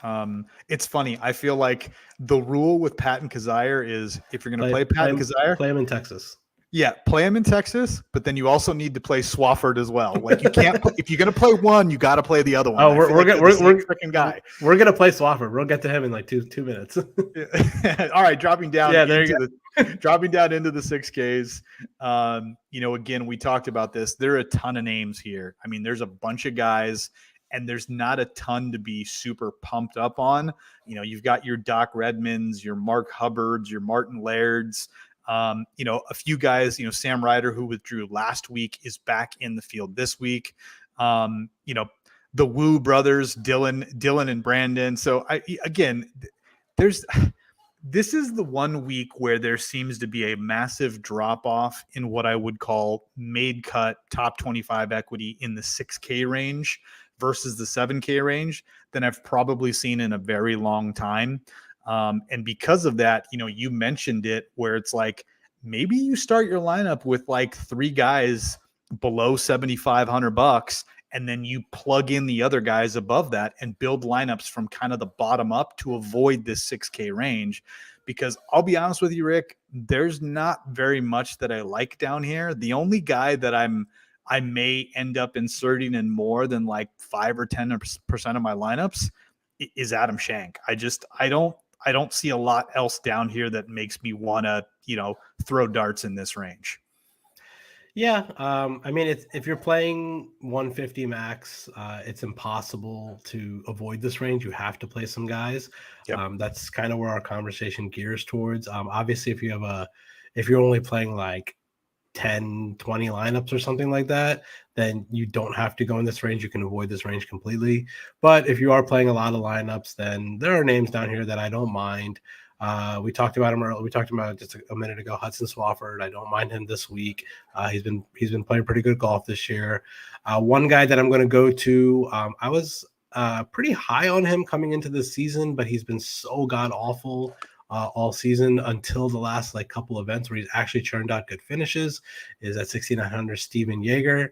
it's funny. I feel like the rule with Patton Kazire is if you're going to play Patton Kazire, play him in Texas. Yeah, play him in Texas, but then you also need to play Swafford as well. Like, you can't if you're going to play one, you got to play the other one. Oh, we're freaking guy. We're going to play Swafford. We'll get to him in like two minutes. All right, dropping down. Yeah, there you go. Dropping down into the 6Ks. Again, we talked about this. There are a ton of names here. I mean, there's a bunch of guys, and there's not a ton to be super pumped up on. You've got your Doc Redmonds, your Mark Hubbards, your Martin Lairds. A few guys, Sam Ryder, who withdrew last week, is back in the field this week. The Wu brothers, Dylan and Brandon. So this is the 1 week where there seems to be a massive drop off in what I would call made cut top 25 equity in the 6K range versus the 7K range than I've probably seen in a very long time. And because of that, you mentioned it, where it's like, maybe you start your lineup with like 3 guys below $7,500, and then you plug in the other guys above that and build lineups from kind of the bottom up to avoid this 6K range. Because I'll be honest with you, Rick, there's not very much that I like down here. The only guy that I may end up inserting in more than like 5 or 10% of my lineups is Adam Shank. I don't see a lot else down here that makes me want to, throw darts in this range. Yeah. I mean, if you're playing 150 max, it's impossible to avoid this range. You have to play some guys. Yep. That's kind of where our conversation gears towards. Obviously, if you're only playing like 10, 20 lineups or something like that, then you don't have to go in this range. You can avoid this range completely. But if you are playing a lot of lineups, then there are names down here that I don't mind. We talked about him earlier. We talked about just a minute ago, Hudson Swafford. I don't mind him this week. He's been playing pretty good golf this year. One guy that I'm going to go to, I was pretty high on him coming into this season, but he's been so god awful all season until the last like couple events where he's actually churned out good finishes is at 6,900 Steven Yeager.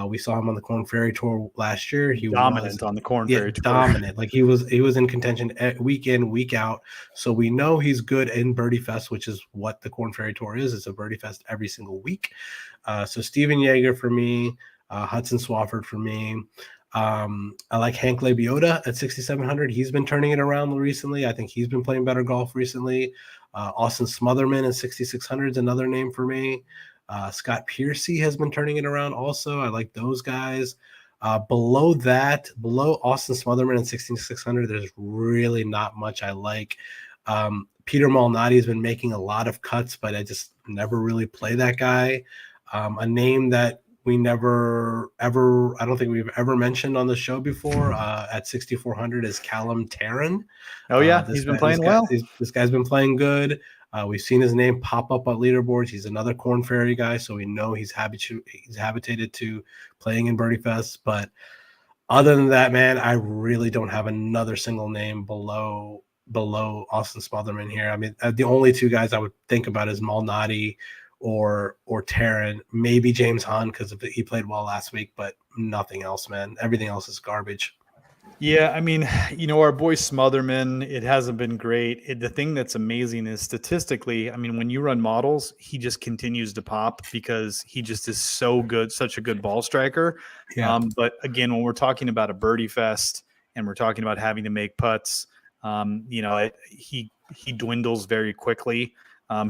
We saw him on the Corn Ferry Tour last year. He Dominant on the Corn Ferry Tour. Dominant. Like he was in contention week in, week out. So we know he's good in Birdie Fest, which is what the Corn Ferry Tour is. It's a Birdie Fest every single week. So Steven Yeager for me, Hudson Swafford for me. I like Hank Labiota at 6,700. He's been turning it around recently. I think he's been playing better golf recently. Austin Smotherman at 6,600 is another name for me. Scott Piercy has been turning it around also. I like those guys. Below Austin Smotherman at 6,600, there's really not much I like. Peter Malnati has been making a lot of cuts, but I just never really play that guy. A name that we never ever, I don't think we've ever mentioned on the show before, at 6,400 is Callum Tarrant. Oh yeah, he's been playing well. This guy's been playing good. We've seen his name pop up on leaderboards. He's another Corn Ferry guy, so we know he's habituated to playing in Birdie Fest. But other than that, man, I really don't have another single name below Austin Smotherman here. I mean, the only two guys I would think about is Malnati or Taryn, maybe James Hahn because he played well last week, but nothing else, man. Everything else is garbage. Yeah, I mean, our boy Smotherman, it hasn't been great. The thing that's amazing is statistically, I mean, when you run models, he just continues to pop because he just is so good, such a good ball striker. Yeah. But again, when we're talking about a Birdie Fest and we're talking about having to make putts, he dwindles very quickly.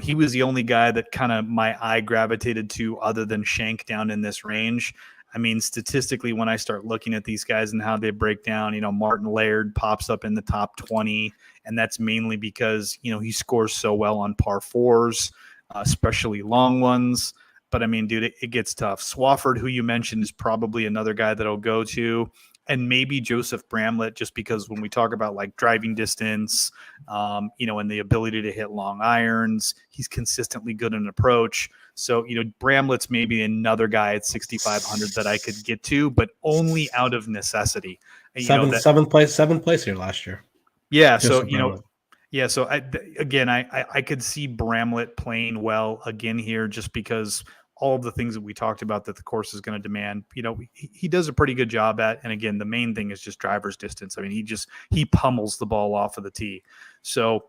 He was the only guy that kind of my eye gravitated to other than Shank down in this range. I mean, statistically, when I start looking at these guys and how they break down, Martin Laird pops up in the top 20, and that's mainly because, he scores so well on par fours, especially long ones. But I mean, dude, it gets tough. Swafford, who you mentioned, is probably another guy that I'll go to. And maybe Joseph Bramlett, just because when we talk about like driving distance, and the ability to hit long irons, he's consistently good in approach. So, Bramlett's maybe another guy at 6,500 that I could get to, but only out of necessity. Seventh place here last year. Yeah. Joseph Bramlett. Yeah. So I could see Bramlett playing well again here just because all of the things that we talked about that the course is going to demand, he does a pretty good job at. And again, the main thing is just driver's distance. I mean, he pummels the ball off of the tee. So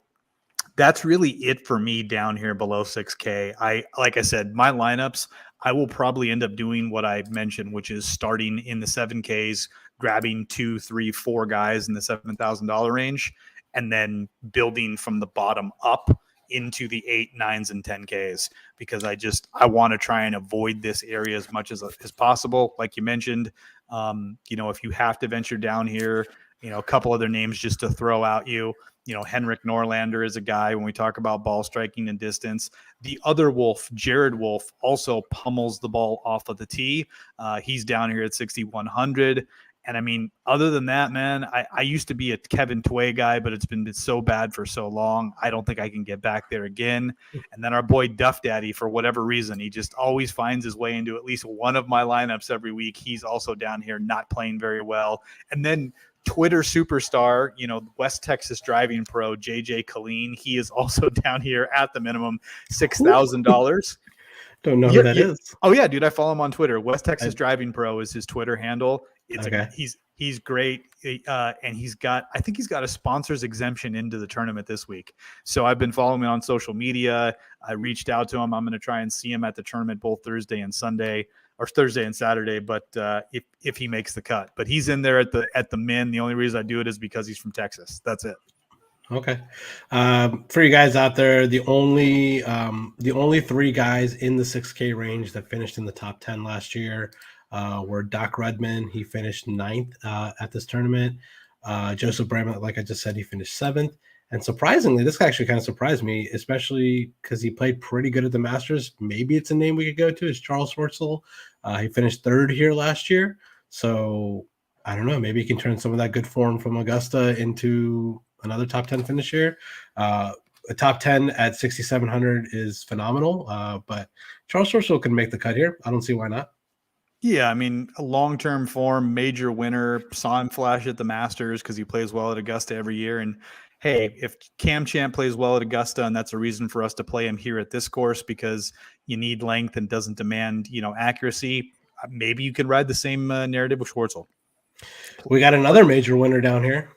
that's really it for me down here below 6K. Like I said, my lineups, I will probably end up doing what I mentioned, which is starting in the 7Ks, grabbing 2, 3, 4 guys in the $7,000 range, and then building from the bottom up into the 8, 9s, and 10Ks, because I want to try and avoid this area as much as possible. Like you mentioned, if you have to venture down here, a couple other names just to throw out Henrik Norlander is a guy when we talk about ball striking and distance. The other Wolf, Jared Wolf, also pummels the ball off of the tee. He's down here at 6,100. And I mean, other than that, man, I used to be a Kevin Tway guy, but it's been so bad for so long. I don't think I can get back there again. And then our boy Duff Daddy, for whatever reason, he just always finds his way into at least one of my lineups every week. He's also down here not playing very well. And then Twitter superstar, West Texas driving pro, JJ Colleen, he is also down here at the minimum $6,000. Don't know who that is. Oh yeah, dude, I follow him on Twitter. West Texas Driving Pro is his Twitter handle. He's great, and I think he's got a sponsor's exemption into the tournament this week. So I've been following him on social media. I reached out to him. I'm going to try and see him at the tournament both Thursday and Sunday, or Thursday and Saturday. But if he makes the cut, but he's in there at the min. The only reason I do it is because he's from Texas. That's it. Okay. For you guys out there, the only 3 guys in the 6K range that finished in the top 10 last year were Doc Rudman. He finished 9th at this tournament. Joseph Bramlett, like I just said, he finished 7th. And surprisingly, this actually kind of surprised me, especially because he played pretty good at the Masters. Maybe it's a name we could go to, is Charles Schwartzel. He finished 3rd here last year. So I don't know, maybe he can turn some of that good form from Augusta into another top 10 finish here. A top 10 at 6,700 is phenomenal, but Charles Schwartzel can make the cut here. I don't see why not. Yeah, I mean, a long-term form, major winner, saw him flash at the Masters because he plays well at Augusta every year. And hey, if Cam Champ plays well at Augusta, and that's a reason for us to play him here at this course because you need length and doesn't demand, accuracy, maybe you can ride the same narrative with Schwartzel. We got another major winner down here.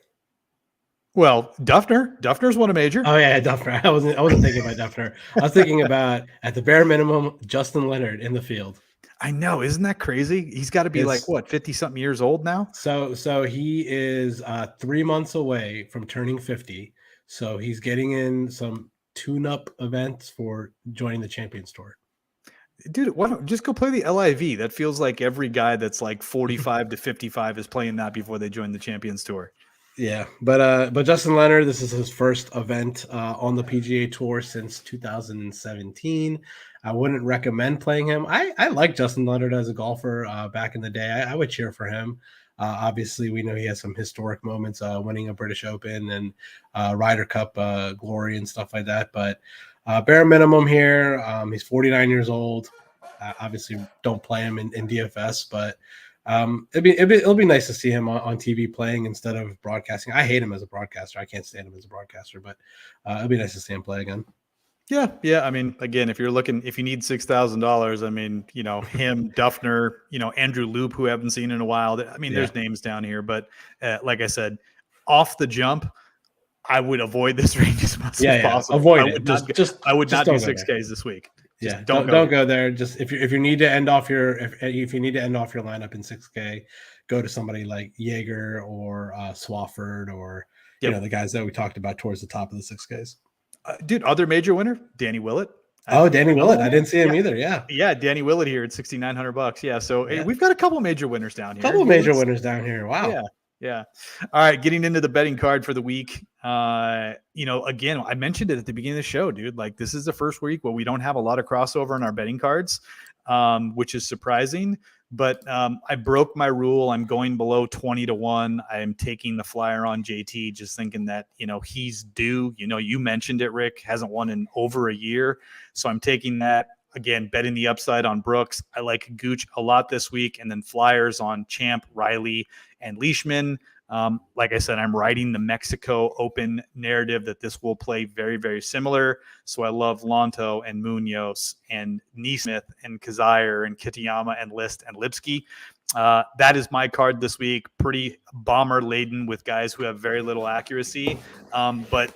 Well, Duffner's won a major. Oh yeah, Duffner. I wasn't thinking about Duffner. I was thinking about, at the bare minimum, Justin Leonard in the field. I know, isn't that crazy? He's got to be 50-something years old now. So he is 3 months away from turning 50. So he's getting in some tune-up events for joining the Champions Tour. Dude, why don't just go play the LIV? That feels like every guy that's like 45 to 55 is playing that before they join the Champions Tour. Yeah, but Justin Leonard, this is his first event on the PGA Tour since 2017. I wouldn't recommend playing him. I like Justin Leonard as a golfer back in the day. I would cheer for him. Obviously, we know he has some historic moments winning a British Open and Ryder Cup glory and stuff like that. But bare minimum here, he's 49 years old. Obviously, don't play him in DFS, but it'll be nice to see him on TV playing instead of broadcasting. I hate him as a broadcaster. I can't stand him as a broadcaster, but it'll be nice to see him play again. Yeah. I mean, again, if you need $6,000, I mean, him, Duffner, Andrew Loop, who I haven't seen in a while. I mean, there's names down here, but like I said, off the jump, I would avoid this range as much as possible. Avoid it. I would not do 6Ks this week. Just don't go there. Just if you need to end off your if you need to end off your lineup in 6K, go to somebody like Jaeger or Swafford or the guys that we talked about towards the top of the 6Ks. Dude, other major winner, Danny Willett. Danny Willett. I didn't see him either. Yeah, Danny Willett here at $6,900. Yeah, so we've got a couple major winners down here. Winners down here. Wow. Yeah. All right, getting into the betting card for the week. Again, I mentioned it at the beginning of the show, dude. Like, this is the first week where we don't have a lot of crossover in our betting cards, which is surprising. But I broke my rule. I'm going below 20-1. I am taking the flyer on JT, just thinking that, he's due. You mentioned it, Rick, hasn't won in over a year. So I'm taking that. Again, betting the upside on Brooks. I like Gooch a lot this week. And then flyers on Champ, Riley, and Leishman. Like I said, I'm riding the Mexico Open narrative that this will play very, very similar. So I love Lonto and Munoz and Neesmith and Kazire and Kitayama and List and Lipsky. That is my card this week. Pretty bomber laden with guys who have very little accuracy. But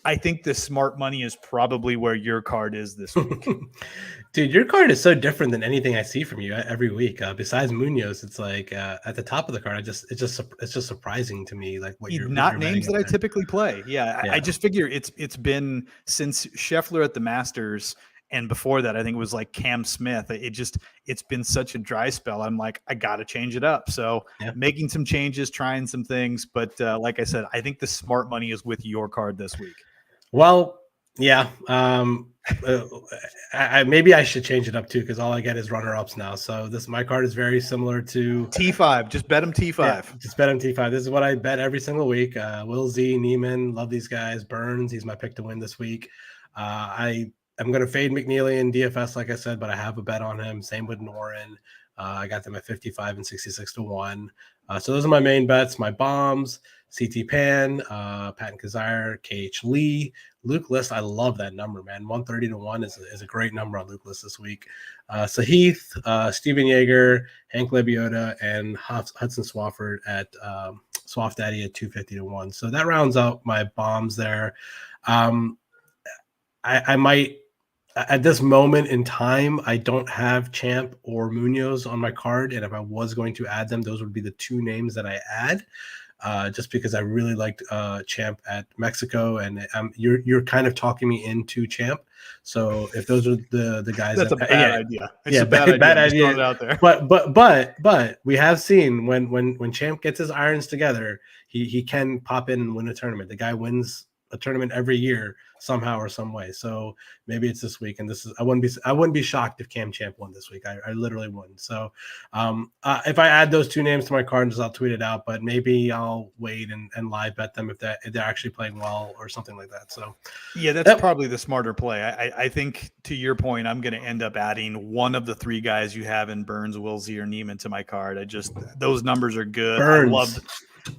I think the smart money is probably where your card is this week. Dude, your card is so different than anything I see from you every week. Besides Munoz, it's like at the top of the card. It's just surprising to me, like what you're not names that I typically play. Yeah, I just figure it's been since Scheffler at the Masters, and before that, I think it was like Cam Smith. It's been such a dry spell. I'm like, I got to change it up. So making some changes, trying some things. But like I said, I think the smart money is with your card this week. Well, yeah. Maybe I should change it up too, because all I get is runner-ups now. So my card is very similar to T5. Just bet him T5. Yeah, just bet him T5. This is what I bet every single week. Will Z, Neiman, love these guys. Burns, he's my pick to win this week. I'm going to fade McNeely in DFS, like I said, but I have a bet on him. Same with Noren. I got them at 55 and 66-1. So those are my main bets. My bombs: CT Pan, Patton Kazire, KH Lee, Luke List. I love that number, man. 130-1 is a great number on Luke List this week. Sahith, Steven Yeager, Hank Lebioda, and Hudson Swafford at Swaff Daddy at 250-1. So that rounds out my bombs there. I might, at this moment in time, I don't have Champ or Munoz on my card, and if I was going to add them, those would be the two names that I add. Just because I really liked Champ at Mexico, and you're kind of talking me into Champ. So if those are the guys, that's a bad idea. It's a bad idea. It out there. But we have seen when Champ gets his irons together, he can pop in and win a tournament. The guy wins a tournament every year. somehow or some way. So maybe it's this week. And I wouldn't be shocked if Cam Champ won this week. I literally wouldn't. So if I add those two names to my Cardinals, I'll tweet it out, but maybe I'll wait and live bet them if they're actually playing well or something like that. So yeah, that's probably the smarter play. I think to your point, I'm going to end up adding one of the three guys you have in Burns, Wilsey, or Neiman to my card. Those numbers are good. Burns.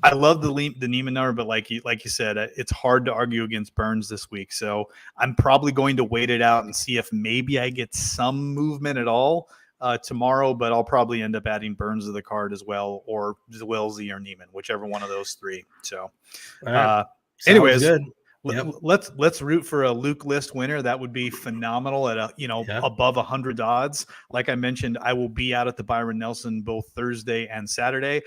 I love the Neiman number, but like you said, it's hard to argue against Burns this week. So I'm probably going to wait it out and see if maybe I get some movement at all tomorrow, but I'll probably end up adding Burns to the card as well, or Wilsey or Neiman, whichever one of those three. So anyways, good. Let's root for a Luke List winner. That would be phenomenal at above 100 odds. Like I mentioned, I will be out at the Byron Nelson both Thursday and Saturday.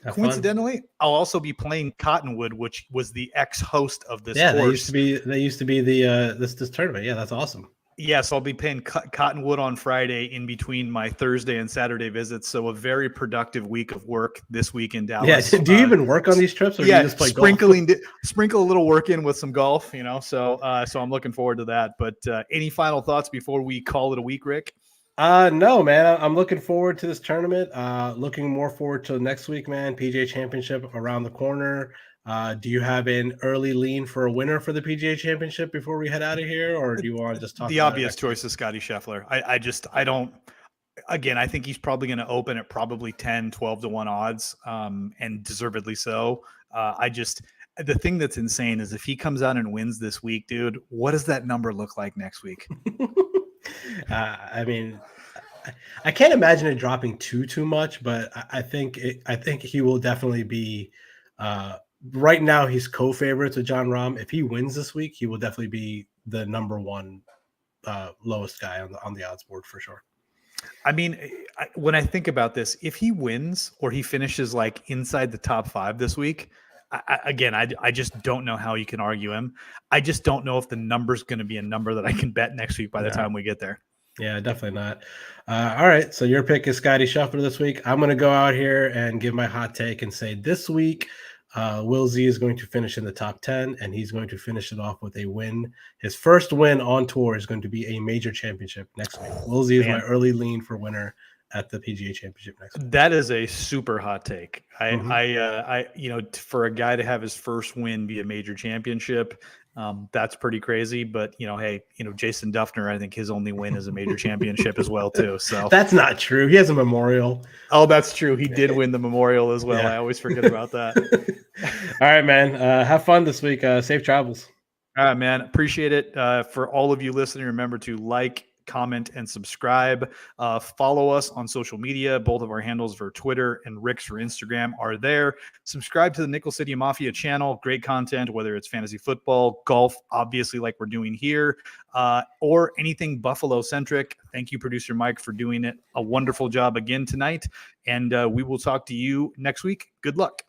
Coincidentally, I'll also be playing Cottonwood, which was the ex-host of this course. They used to be the this tournament. Yeah, that's awesome. Yes, I'll be playing Cottonwood on Friday in between my Thursday and Saturday visits. So a very productive week of work this week in Dallas. Yeah. Do you even work on these trips, or do you just play golf? Sprinkle a little work in with some golf, So I'm looking forward to that. But any final thoughts before we call it a week, Rick? No, man. I'm looking forward to this tournament. Looking more forward to next week, man. PGA Championship around the corner. Do you have an early lean for a winner for the PGA Championship before we head out of here, or do you want to just talk? The obvious choice is Scotty Scheffler. I don't. Again, I think he's probably going to open at probably 10, 12 to 1 odds, and deservedly so. The thing that's insane is if he comes out and wins this week, dude, what does that number look like next week? I mean, I can't imagine it dropping too much, but I think he will definitely be. Right now, he's co-favorites with John Rahm. If he wins this week, he will definitely be the number one lowest guy on the odds board for sure. I mean, when I think about this, if he wins or he finishes like inside the top 5 this week, I just don't know how you can argue him. I just don't know if the number's going to be a number that I can bet next week by the time we get there. Yeah, definitely not. All right, so your pick is Scotty Scheffler this week. I'm going to go out here and give my hot take and say this week, Wilsey is going to finish in the top 10, and he's going to finish it off with a win. His first win on tour is going to be a major championship next week. Wilsey is my early lean for winner at the PGA Championship next week. That is a super hot take. For a guy to have his first win be a major championship, that's pretty crazy. But Jason Duffner, I think his only win is a major championship as well too. So that's not true. He has a Memorial. Oh, that's true. He did win the Memorial as well. Yeah. I always forget about that. All right, man. Have fun this week. Safe travels. All right, man. Appreciate it. For all of you listening, remember to like, comment, and subscribe. Follow us on social media. Both of our handles for Twitter and Rick's for Instagram are there. Subscribe to the Nickel City Mafia channel. Great content, whether it's fantasy football, golf, obviously like we're doing here, or anything Buffalo-centric. Thank you, producer Mike, for doing it. A wonderful job again tonight. And we will talk to you next week. Good luck.